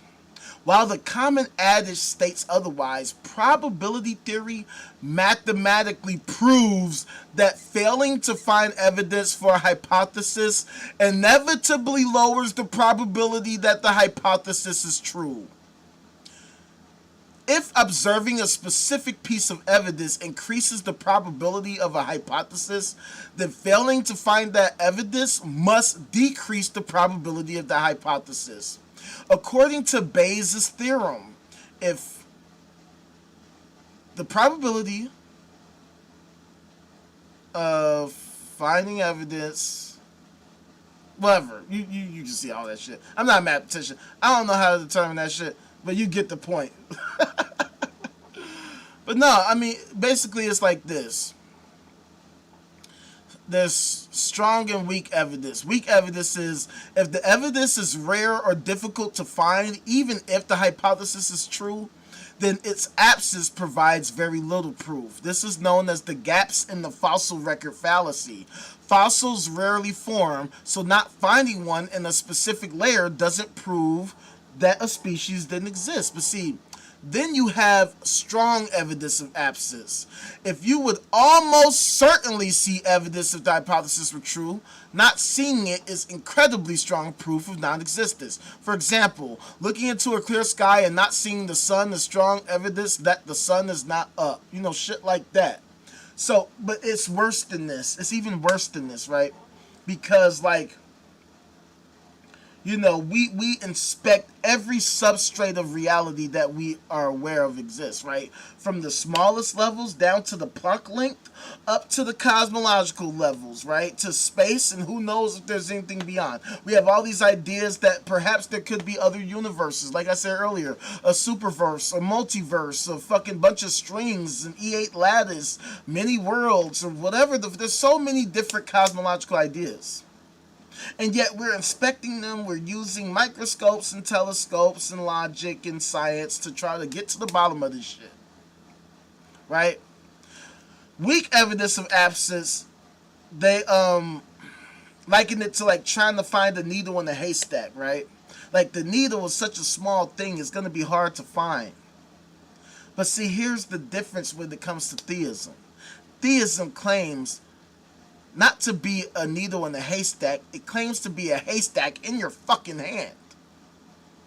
While the common adage states otherwise, probability theory mathematically proves that failing to find evidence for a hypothesis inevitably lowers the probability that the hypothesis is true. If observing a specific piece of evidence increases the probability of a hypothesis, then failing to find that evidence must decrease the probability of the hypothesis. According to Bayes' theorem, if the probability of finding evidence, whatever, you can see all that shit. I'm not a mathematician. I don't know how to determine that shit, but you get the point. But no, I mean, basically it's like this. There's strong and weak evidence. Weak evidence is if the evidence is rare or difficult to find, even if the hypothesis is true, then its absence provides very little proof. This is known as the gaps in the fossil record fallacy. Fossils rarely form, so not finding one in a specific layer doesn't prove that a species didn't exist. But see, then you have strong evidence of absence. If you would almost certainly see evidence if the hypothesis were true, not seeing it is incredibly strong proof of non-existence. For example, looking into a clear sky and not seeing the sun is strong evidence that the sun is not up. You know, shit like that. So, but it's worse than this. It's even worse than this, right? Because, like, you know, we inspect every substrate of reality that we are aware of exists, right? From the smallest levels down to the Planck length, up to the cosmological levels, right? To space, and who knows if there's anything beyond. We have all these ideas that perhaps there could be other universes, like I said earlier, a superverse, a multiverse, a fucking bunch of strings, an E8 lattice, many worlds, or whatever. There's so many different cosmological ideas. And yet we're inspecting them, we're using microscopes and telescopes and logic and science to try to get to the bottom of this shit. Right? Weak evidence of absence, they liken it to like trying to find a needle in a haystack, right? Like the needle is such a small thing, it's going to be hard to find. But see, here's the difference when it comes to theism. Theism claims not to be a needle in a haystack. It claims to be a haystack in your fucking hand.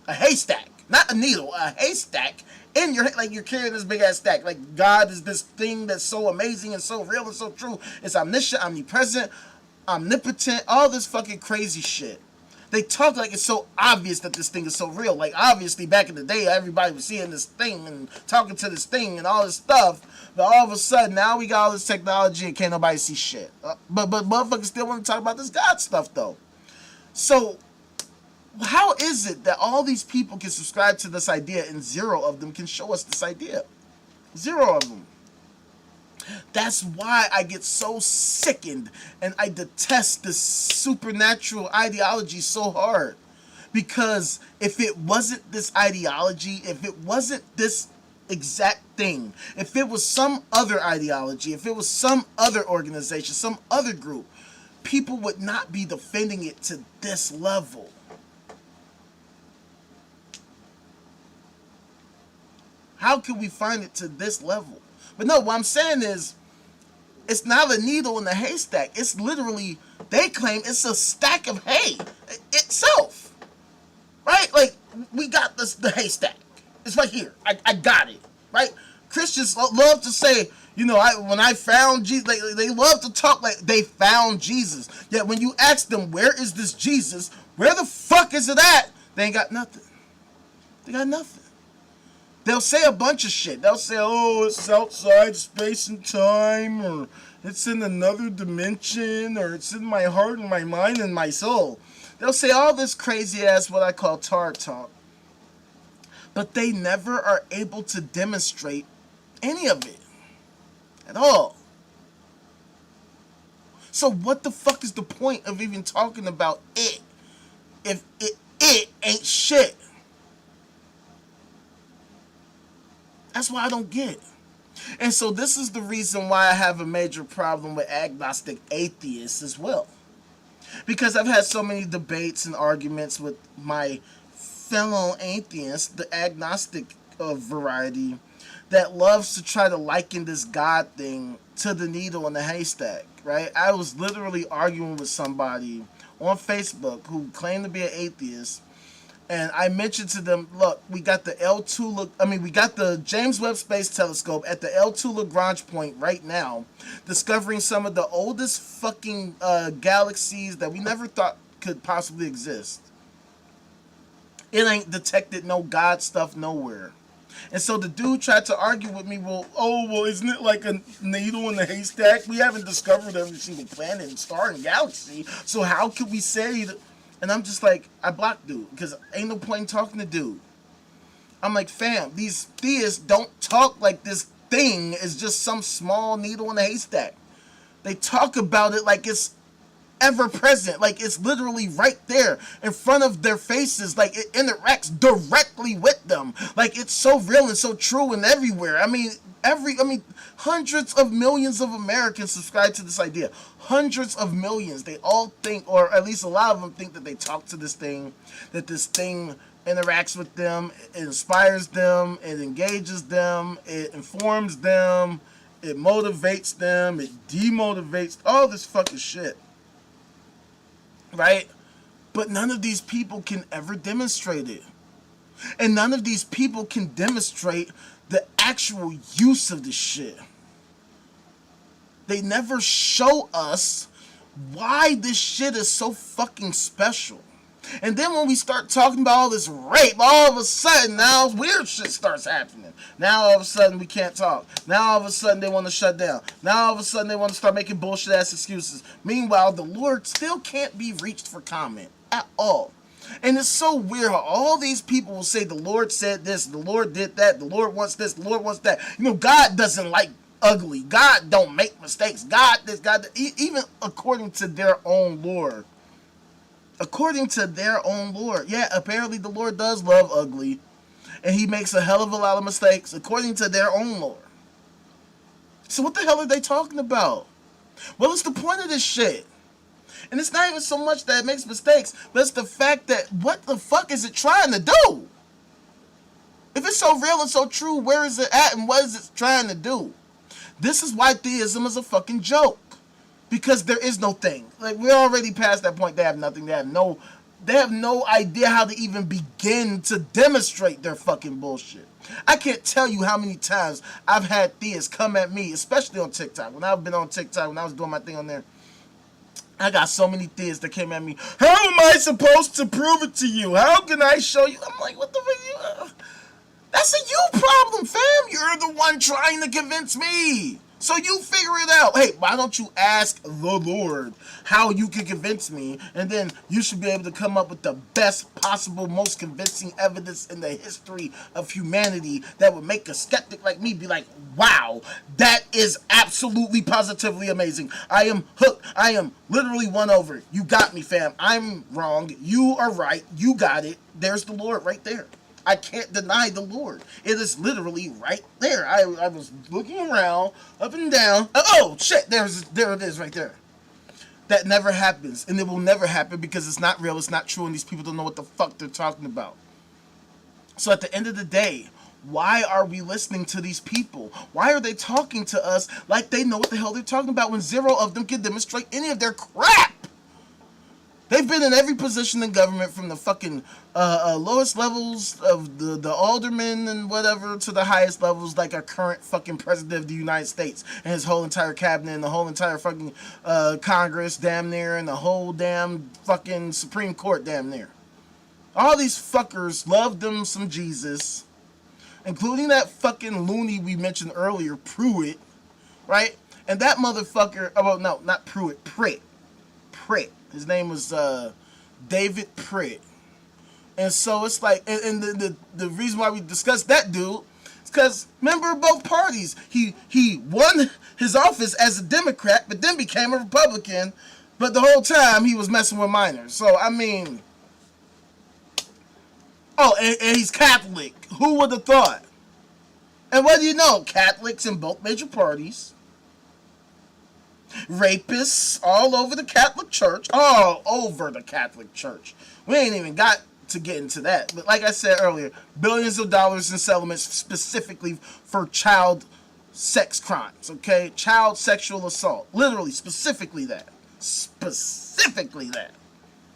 A haystack. Not a needle. A haystack in your hand. Like you're carrying this big ass stack. Like God is this thing that's so amazing and so real and so true. It's omniscient, omnipresent, omnipotent, all this fucking crazy shit. They talk like it's so obvious that this thing is so real. Like obviously back in the day everybody was seeing this thing and talking to this thing and all this stuff. But all of a sudden now we got all this technology and can't nobody see shit. But motherfuckers still want to talk about this God stuff though. So how is it that all these people can subscribe to this idea and zero of them can show us this idea? Zero of them. That's why I get so sickened and I detest this supernatural ideology so hard. Because if it wasn't this ideology, if it wasn't this exact thing, if it was some other ideology, if it was some other organization, some other group, people would not be defending it to this level. How can we find it to this level? But no, what I'm saying is, it's not a needle in the haystack. It's literally, they claim it's a stack of hay itself. Right? Like, we got the haystack. It's right here. I got it. Right? Christians love to say, you know, when I found Jesus, they love to talk like they found Jesus. Yet when you ask them, where is this Jesus? Where the fuck is it at? They ain't got nothing. They got nothing. They'll say a bunch of shit. They'll say, oh, it's outside space and time, or it's in another dimension, or it's in my heart and my mind and my soul. They'll say all this crazy ass, what I call tar talk. But they never are able to demonstrate any of it at all. So what the fuck is the point of even talking about it if it ain't shit? That's why I don't get it. And so this is the reason why I have a major problem with agnostic atheists as well. Because I've had so many debates and arguments with my fellow atheists, the agnostic variety, that loves to try to liken this God thing to the needle in the haystack, right? I was literally arguing with somebody on Facebook who claimed to be an atheist. And I mentioned to them, look, we got we got the James Webb Space Telescope at the L2 Lagrange point right now, discovering some of the oldest fucking galaxies that we never thought could possibly exist. It ain't detected no God stuff nowhere. And so the dude tried to argue with me, well, isn't it like a needle in the haystack? We haven't discovered every single planet and star and galaxy, so how could we say that? And I'm just like, I blocked dude, because ain't no point in talking to dude. I'm like, fam, these theists don't talk like this thing is just some small needle in a haystack. They talk about it like it's ever present. Like, it's literally right there in front of their faces. Like, it interacts directly with them. Like, it's so real and so true and everywhere. I mean, hundreds of millions of Americans subscribe to this idea. Hundreds of millions. They all think, or at least a lot of them think, that they talk to this thing, that this thing interacts with them, it inspires them, it engages them, it informs them, it motivates them, it demotivates, all this fucking shit. Right? But none of these people can ever demonstrate it. And none of these people can demonstrate the actual use of this shit. They never show us why this shit is so fucking special. And then when we start talking about all this rape, all of a sudden now weird shit starts happening. Now all of a sudden we can't talk. Now all of a sudden they want to shut down. Now all of a sudden they want to start making bullshit ass excuses. Meanwhile, the Lord still can't be reached for comment at all. And it's so weird how all these people will say the Lord said this, the Lord did that, the Lord wants this, the Lord wants that. You know, God doesn't like ugly. God don't make mistakes. God this, God that. Even according to their own Lord. According to their own Lord. Yeah, apparently the Lord does love ugly. And he makes a hell of a lot of mistakes. According to their own Lord. So what the hell are they talking about? Well, it's the point of this shit. And it's not even so much that it makes mistakes, but it's the fact that what the fuck is it trying to do? If it's so real and so true, where is it at and what is it trying to do? This is why theism is a fucking joke. Because there is no thing. Like, we're already past that point. They have nothing. They have no idea how to even begin to demonstrate their fucking bullshit. I can't tell you how many times I've had theists come at me, especially on TikTok. When I've been on TikTok, when I was doing my thing on there, I got so many theists that came at me. How am I supposed to prove it to you? How can I show you? I'm like, what the fuck? That's a you problem, fam. You're the one trying to convince me. So you figure it out. Hey, why don't you ask the Lord how you can convince me? And then you should be able to come up with the best possible, most convincing evidence in the history of humanity that would make a skeptic like me be like, wow, that is absolutely positively amazing. I am hooked. I am literally won over. You got me, fam. I'm wrong. You are right. You got it. There's the Lord right there. I can't deny the Lord. It is literally right there. I was looking around, up and down. Oh, shit, there it is right there. That never happens, and it will never happen because it's not real, it's not true, and these people don't know what the fuck they're talking about. So at the end of the day, why are we listening to these people? Why are they talking to us like they know what the hell they're talking about when zero of them can demonstrate any of their crap? They've been in every position in government, from the fucking lowest levels of the aldermen and whatever to the highest levels, like our current fucking president of the United States and his whole entire cabinet and the whole entire fucking Congress damn near, and the whole damn fucking Supreme Court damn near. All these fuckers love them some Jesus, including that fucking loony we mentioned earlier, Pruitt, right? And that motherfucker, oh, well, no, not Pruitt, Pritt. His name was David Pritt. And so it's like, and the reason why we discussed that dude is because member of both parties. He won his office as a Democrat, but then became a Republican. But the whole time he was messing with minors. So, I mean, oh, and he's Catholic. Who would have thought? And what do you know? Catholics in both major parties. Rapists all over the Catholic Church. All over the Catholic Church. We ain't even got to get into that. But like I said earlier, billions of dollars in settlements specifically for child sex crimes, okay? Child sexual assault. Literally, specifically that. Specifically that.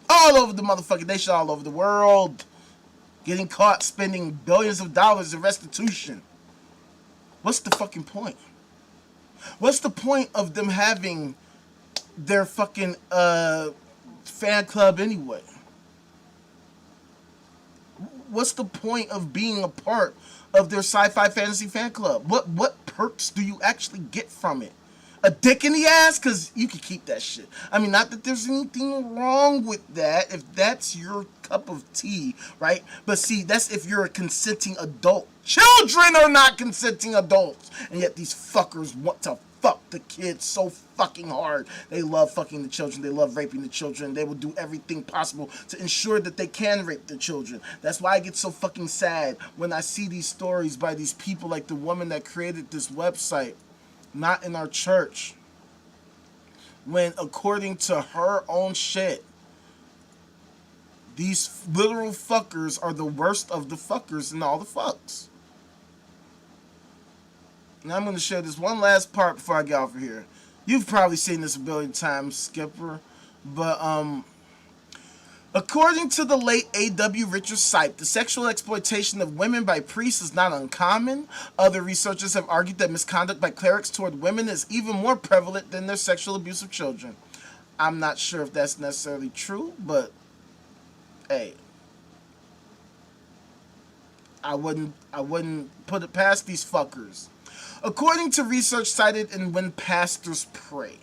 All over the motherfucking nation, all over the world. Getting caught spending billions of dollars in restitution. What's the fucking point? What's the point of them having their fucking fan club anyway? What's the point of being a part of their sci-fi fantasy fan club? What perks do you actually get from it? A dick in the ass? Because you can keep that shit. I mean, not that there's anything wrong with that if that's your cup of tea, right? But see, that's if you're a consenting adult. Children are not consenting adults. And yet these fuckers want to fuck the kids so fucking hard. They love fucking the children. They love raping the children. They will do everything possible to ensure that they can rape the children. That's why I get so fucking sad when I see these stories by these people like the woman that created this website, Not in Our Church, when according to her own shit, these literal fuckers are the worst of the fuckers and all the fucks. And I'm going to share this one last part before I get off of here. You've probably seen this a billion times, Skipper. But, according to the late A.W. Richard Sipe, the sexual exploitation of women by priests is not uncommon. Other researchers have argued that misconduct by clerics toward women is even more prevalent than their sexual abuse of children. I'm not sure if that's necessarily true, but, hey. I wouldn't put it past these fuckers. According to research cited in When Pastors Pray,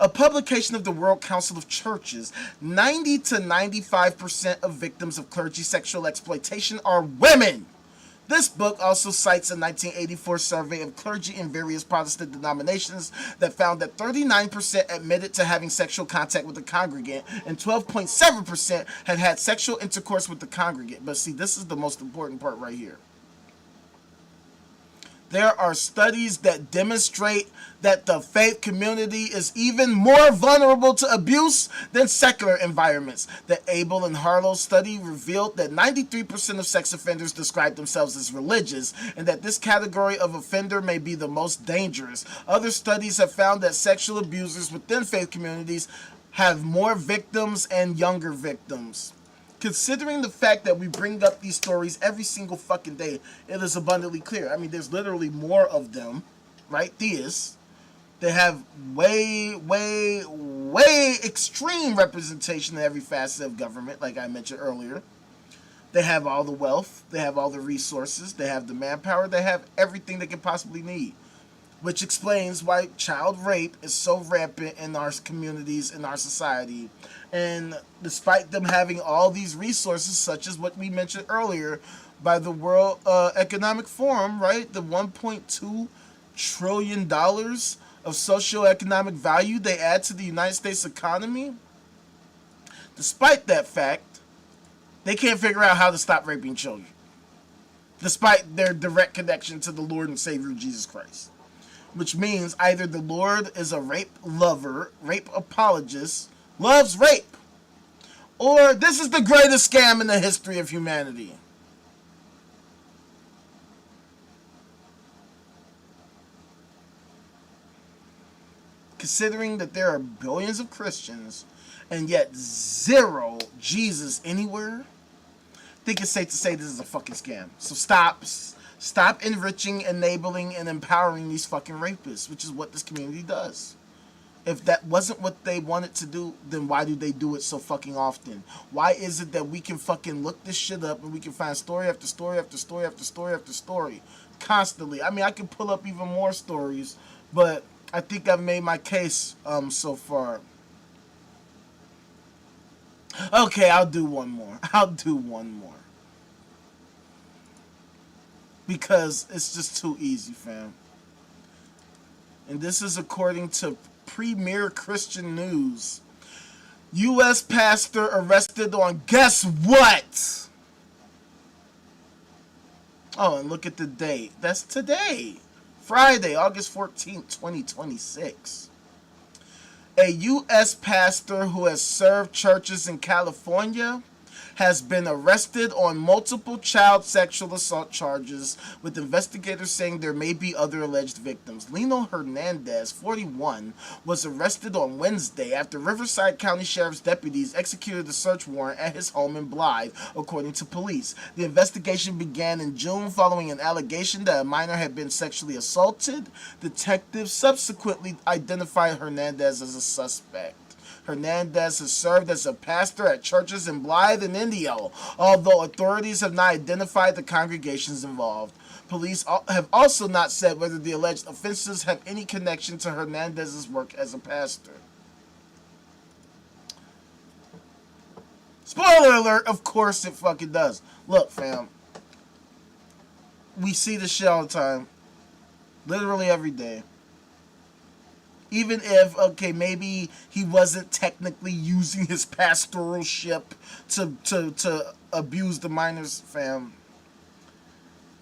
a publication of the World Council of Churches, 90 to 95% of victims of clergy sexual exploitation are women. This book also cites a 1984 survey of clergy in various Protestant denominations that found that 39% admitted to having sexual contact with the congregant and 12.7% had had sexual intercourse with the congregant. But see, this is the most important part right here. There are studies that demonstrate that the faith community is even more vulnerable to abuse than secular environments. The Abel and Harlow study revealed that 93% of sex offenders describe themselves as religious, and that this category of offender may be the most dangerous. Other studies have found that sexual abusers within faith communities have more victims and younger victims. Considering the fact that we bring up these stories every single fucking day, it is abundantly clear. I mean, there's literally more of them, right? Theists. They have way extreme representation in every facet of government, like I mentioned earlier. They have all the wealth. They have all the resources. They have the manpower. They have everything they could possibly need. Which explains why child rape is so rampant in our communities, in our society. And despite them having all these resources, such as what we mentioned earlier by the World Economic Forum, right? The $1.2 trillion of socioeconomic value they add to the United States economy. Despite that fact, they can't figure out how to stop raping children. Despite their direct connection to the Lord and Savior Jesus Christ. Which means either the Lord is a rape lover, rape apologist, loves rape, or this is the greatest scam in the history of humanity. Considering that there are billions of Christians and yet zero Jesus anywhere, I think it's safe to say this is a fucking scam. So stop enriching, enabling, and empowering these fucking rapists, which is what this community does. If that wasn't what they wanted to do, then why do they do it so fucking often? Why is it that we can fucking look this shit up and we can find story after story after story after story after story constantly? I mean, I can pull up even more stories, but I think I've made my case so far. Okay, I'll do one more. Because it's just too easy, fam. And this is according to Premier Christian News. U.S. pastor arrested on guess what? Oh, and look at the date. That's today. Friday, August 14th, 2026. A U.S. pastor who has served churches in California has been arrested on multiple child sexual assault charges, with investigators saying there may be other alleged victims. Lino Hernandez, 41, was arrested on Wednesday after Riverside County Sheriff's deputies executed a search warrant at his home in Blythe, according to police. The investigation began in June following an allegation that a minor had been sexually assaulted. Detectives subsequently identified Hernandez as a suspect. Hernandez has served as a pastor at churches in Blythe and Indio, although authorities have not identified the congregations involved. Police have also not said whether the alleged offenses have any connection to Hernandez's work as a pastor. Spoiler alert, of course it fucking does. Look, fam. We see this shit all the time. Literally every day. even if, okay, maybe he wasn't technically using his pastoralship to abuse the minors, fam.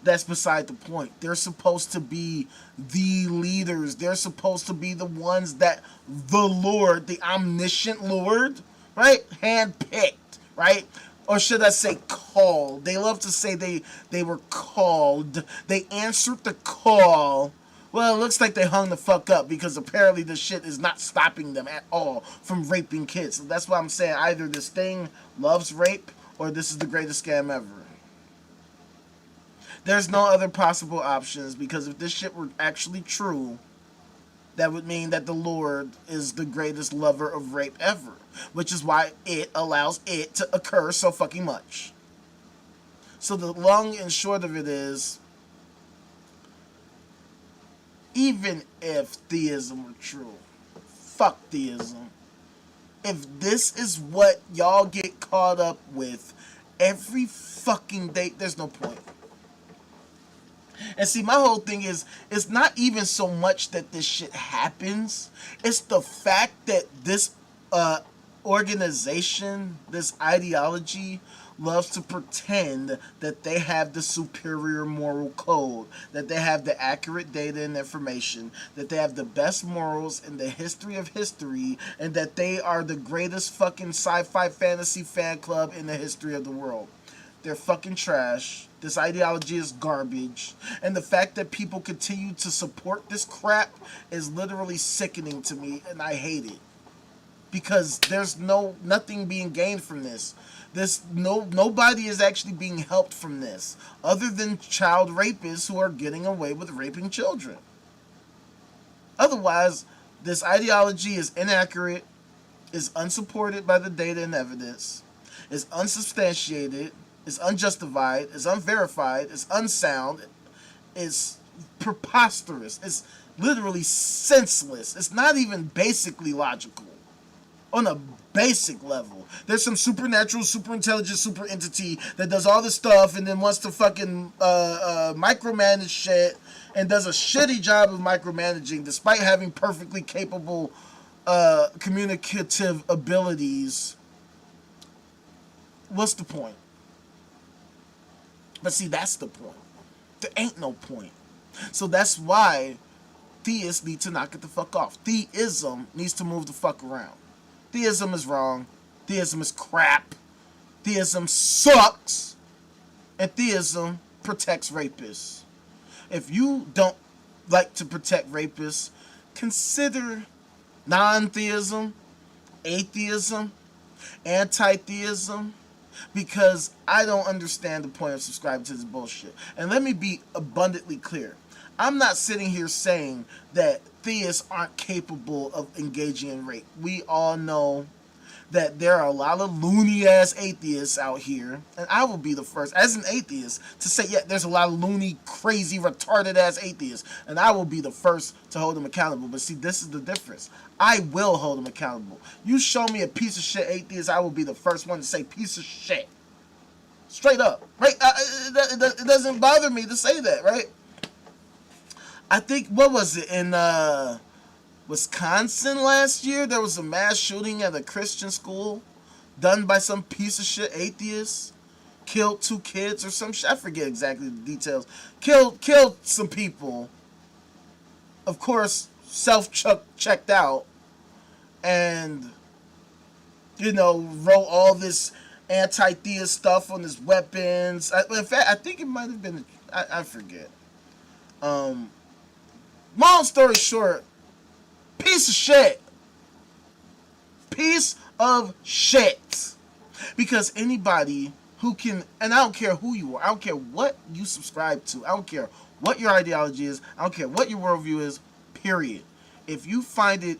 That's beside the point. They're supposed to be the leaders. They're supposed to be the ones that the Lord, the omniscient Lord, right, handpicked, right? Or should I say called? They love to say they were called. They answered the call. Well, it looks like they hung the fuck up because apparently this shit is not stopping them at all from raping kids. So that's why I'm saying either this thing loves rape or this is the greatest scam ever. There's no other possible options, because if this shit were actually true, that would mean that the Lord is the greatest lover of rape ever, which is why it allows it to occur so fucking much. So the long and short of it is, even if theism were true, fuck theism. If this is what y'all get caught up with every fucking day, there's no point. And see, my whole thing is, it's not even so much that this shit happens. It's the fact that this organization, this ideology, loves to pretend that they have the superior moral code, that they have the accurate data and information, that they have the best morals in the history of history, and that they are the greatest fucking sci-fi fantasy fan club in the history of the world. They're fucking trash. This ideology is garbage. And the fact that people continue to support this crap is literally sickening to me, and I hate it. Because there's nothing being gained from this. Nobody is actually being helped from this, other than child rapists who are getting away with raping children. Otherwise, this ideology is inaccurate, is unsupported by the data and evidence, is unsubstantiated, is unjustified, is unverified, is unsound, is preposterous, it's literally senseless. It's not even basically logical. On a basic level, there's some supernatural, super intelligent, super entity that does all this stuff and then wants to fucking micromanage shit and does a shitty job of micromanaging despite having perfectly capable communicative abilities. What's the point? But see, that's the point. There ain't no point. So that's why theists need to knock it the fuck off. Theism needs to move the fuck around. Theism is wrong. Theism is crap. Theism sucks. And theism protects rapists. If you don't like to protect rapists, consider non-theism, atheism, anti-theism, because I don't understand the point of subscribing to this bullshit. And let me be abundantly clear. I'm not sitting here saying that theists aren't capable of engaging in rape. We all know that there are a lot of loony ass atheists out here, and I will be the first as an atheist to say, yeah, there's a lot of loony, crazy, retarded ass atheists, and I will be the first to hold them accountable. But see, this is the difference. I will hold them accountable. You show me a piece of shit atheist, I will be the first one to say piece of shit. Straight up, right? It doesn't bother me to say that, right? I think, what was it, in Wisconsin last year, there was a mass shooting at a Christian school done by some piece of shit atheist. Killed 2 kids or some shit. I forget exactly the details. Killed some people. Of course, self-checked out. And, you know, wrote all this anti-theist stuff on his weapons. In fact, I think it might have been, I forget. Long story short, piece of shit. Piece of shit. Because anybody who can, and I don't care who you are, I don't care what you subscribe to, I don't care what your ideology is, I don't care what your worldview is, period. If you find it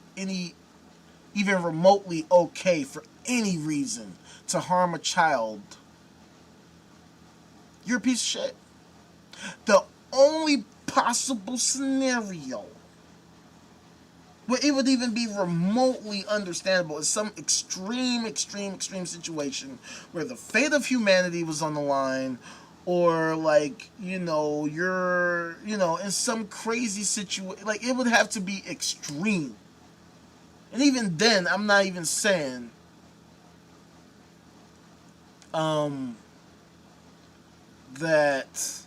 even remotely okay for any reason to harm a child, you're a piece of shit. The only possible scenario where it would even be remotely understandable is some extreme situation where the fate of humanity was on the line, or like, you know, you're, you know, in some crazy situation. Like, it would have to be extreme. And even then, I'm not even saying that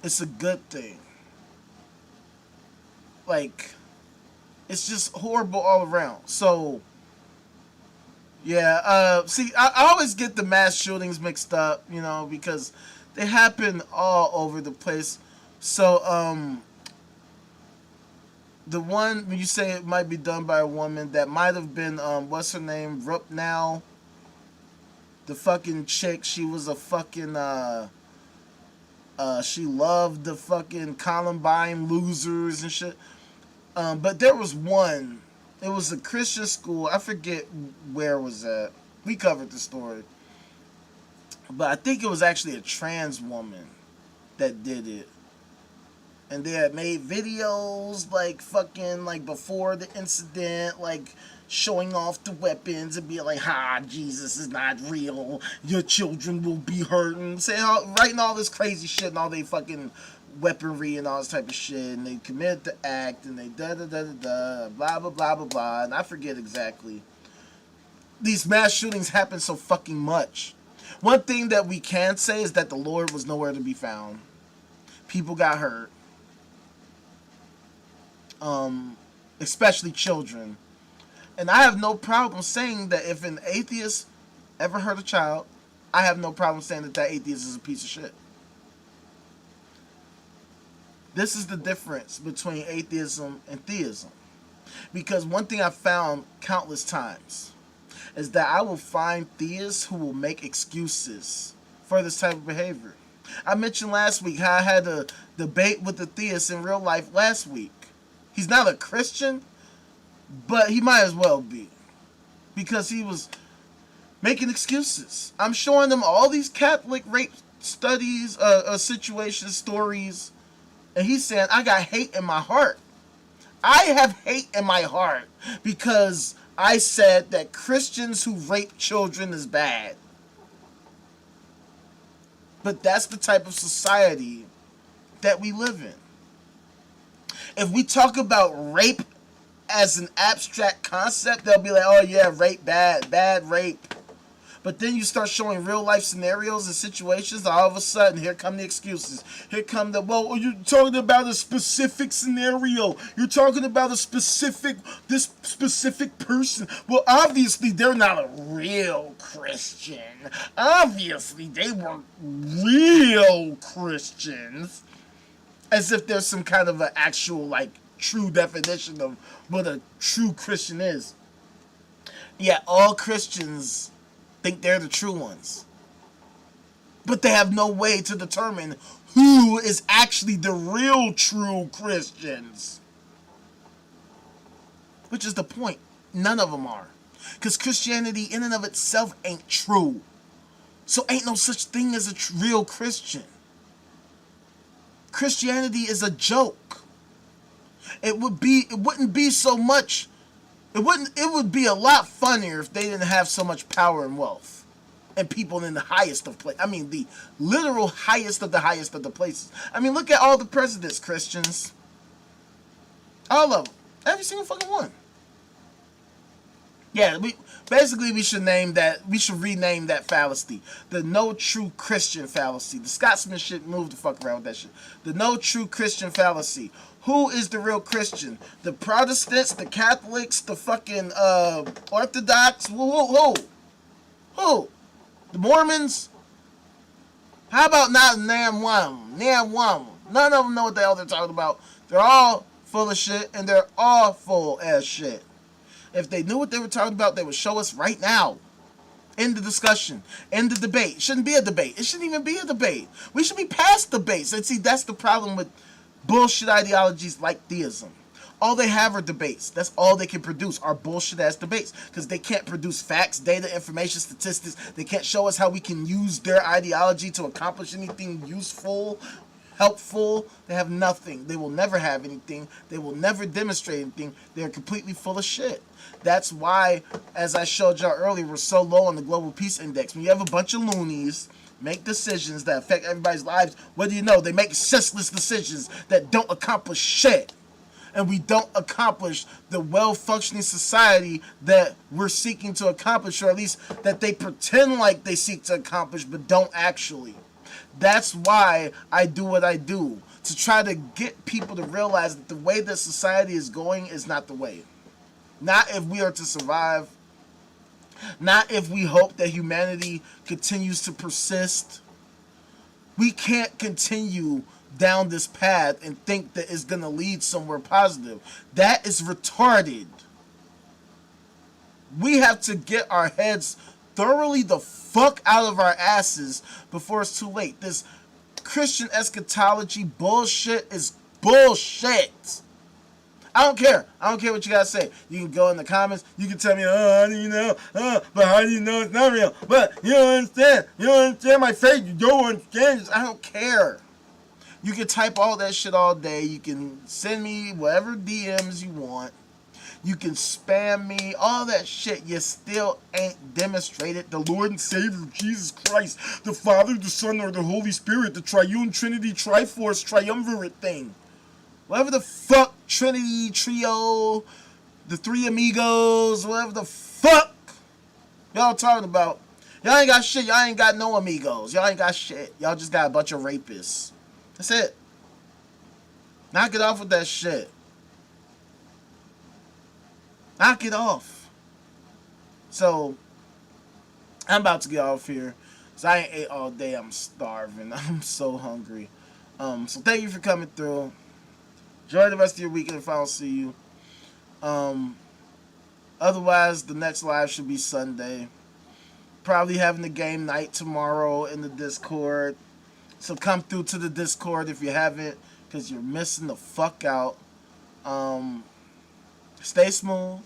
it's a good thing. Like, it's just horrible all around. So, yeah, see, I always get the mass shootings mixed up, you know, because they happen all over the place. So, the one, when you say it might be done by a woman, that might have been, what's her name, Rup Now, the fucking chick, she was a fucking, she loved the fucking Columbine losers and shit. But there was one, it was a Christian school, I forget where it was at. We covered the story. But I think it was actually a trans woman that did it. And they had made videos, like, fucking, like, before the incident, like, showing off the weapons and being like, ha, Jesus is not real, your children will be hurt, and writing all this crazy shit and all they fucking weaponry and all this type of shit, and they committed the act, and they da-da-da-da-da, blah, blah, blah, blah, blah, and I forget exactly. These mass shootings happen so fucking much. One thing that we can say is that the Lord was nowhere to be found. People got hurt. Especially children. And I have no problem saying that if an atheist ever hurt a child, I have no problem saying that that atheist is a piece of shit. This is the difference between atheism and theism. Because one thing I've found countless times is that I will find theists who will make excuses for this type of behavior. I mentioned last week how I had a debate with a theist in real life last week. He's not a Christian, but he might as well be, because he was making excuses. I'm showing them all these Catholic rape studies, situations, stories, and he's saying, I got hate in my heart. I have hate in my heart because I said that Christians who rape children is bad. But that's the type of society that we live in. If we talk about rape as an abstract concept, they'll be like, oh yeah, rape, bad rape. But then you start showing real life scenarios and situations, all of a sudden, here come the excuses. Here come the, well, you're talking about a specific scenario. You're talking about this specific person. Well, obviously, they're not a real Christian. Obviously, they weren't real Christians. As if there's some kind of an actual, like, true definition of what a true Christian is. Yeah, all Christians think they're the true ones. But they have no way to determine who is actually the real true Christians. Which is the point. None of them are. Because Christianity in and of itself ain't true. So ain't no such thing as a real Christian. Christianity is a joke. It would be a lot funnier if they didn't have so much power and wealth and people in the highest of places. I mean, the literal highest of the places. I mean, look at all the presidents, Christians. All of them. Every single fucking one. Yeah, we should rename that fallacy. The no true Christian fallacy. The Scotsman shit, move the fuck around with that shit. The no true Christian fallacy. Who is the real Christian? The Protestants, the Catholics, the fucking Orthodox? Who? The Mormons? How about not name one? Name one. None of them know what the hell they're talking about. They're all full of shit, and they're all full ass shit. If they knew what they were talking about, they would show us right now. End the discussion. End the debate. It shouldn't be a debate. It shouldn't even be a debate. We should be past debates. And see, that's the problem with bullshit ideologies like theism. All they have are debates. That's all they can produce are bullshit ass debates. Because they can't produce facts, data, information, statistics. They can't show us how we can use their ideology to accomplish anything useful, helpful. They have nothing. They will never have anything. They will never demonstrate anything. They're completely full of shit. That's why, as I showed y'all earlier, we're so low on the Global Peace Index. When you have a bunch of loonies make decisions that affect everybody's lives, what do you know? They make senseless decisions that don't accomplish shit. and we don't accomplish the well-functioning society that we're seeking to accomplish, or at least that they pretend like they seek to accomplish but don't actually. That's why I do what I do, to try to get people to realize that the way that society is going is not the way. Not if we are to survive. Not if we hope that humanity continues to persist. We can't continue down this path and think that it's going to lead somewhere positive. That is retarded. We have to get our heads thoroughly the fuck out of our asses before it's too late. This Christian eschatology bullshit is bullshit. I don't care. I don't care what you guys say. You can go in the comments. You can tell me, oh, how do you know? But how do you know it's not real? But you don't understand. You don't understand my faith. You don't understand. I don't care. You can type all that shit all day. You can send me whatever DMs you want. You can spam me. All that shit. You still ain't demonstrated the Lord and Savior Jesus Christ, the Father, the Son, or the Holy Spirit, the Triune Trinity, Triforce, Triumvirate thing. Whatever the fuck, Trinity, Trio, the Three Amigos, whatever the fuck y'all talking about. Y'all ain't got shit. Y'all ain't got no amigos. Y'all ain't got shit. Y'all just got a bunch of rapists. That's it. Knock it off with that shit. Knock it off. So, I'm about to get off here. Because I ain't ate all day. I'm starving. I'm so hungry. So thank you for coming through. Enjoy the rest of your weekend if I don't see you. Otherwise, the next live should be Sunday. Probably having the game night tomorrow in the Discord. So come through to the Discord if you haven't, because you're missing the fuck out. Stay smooth.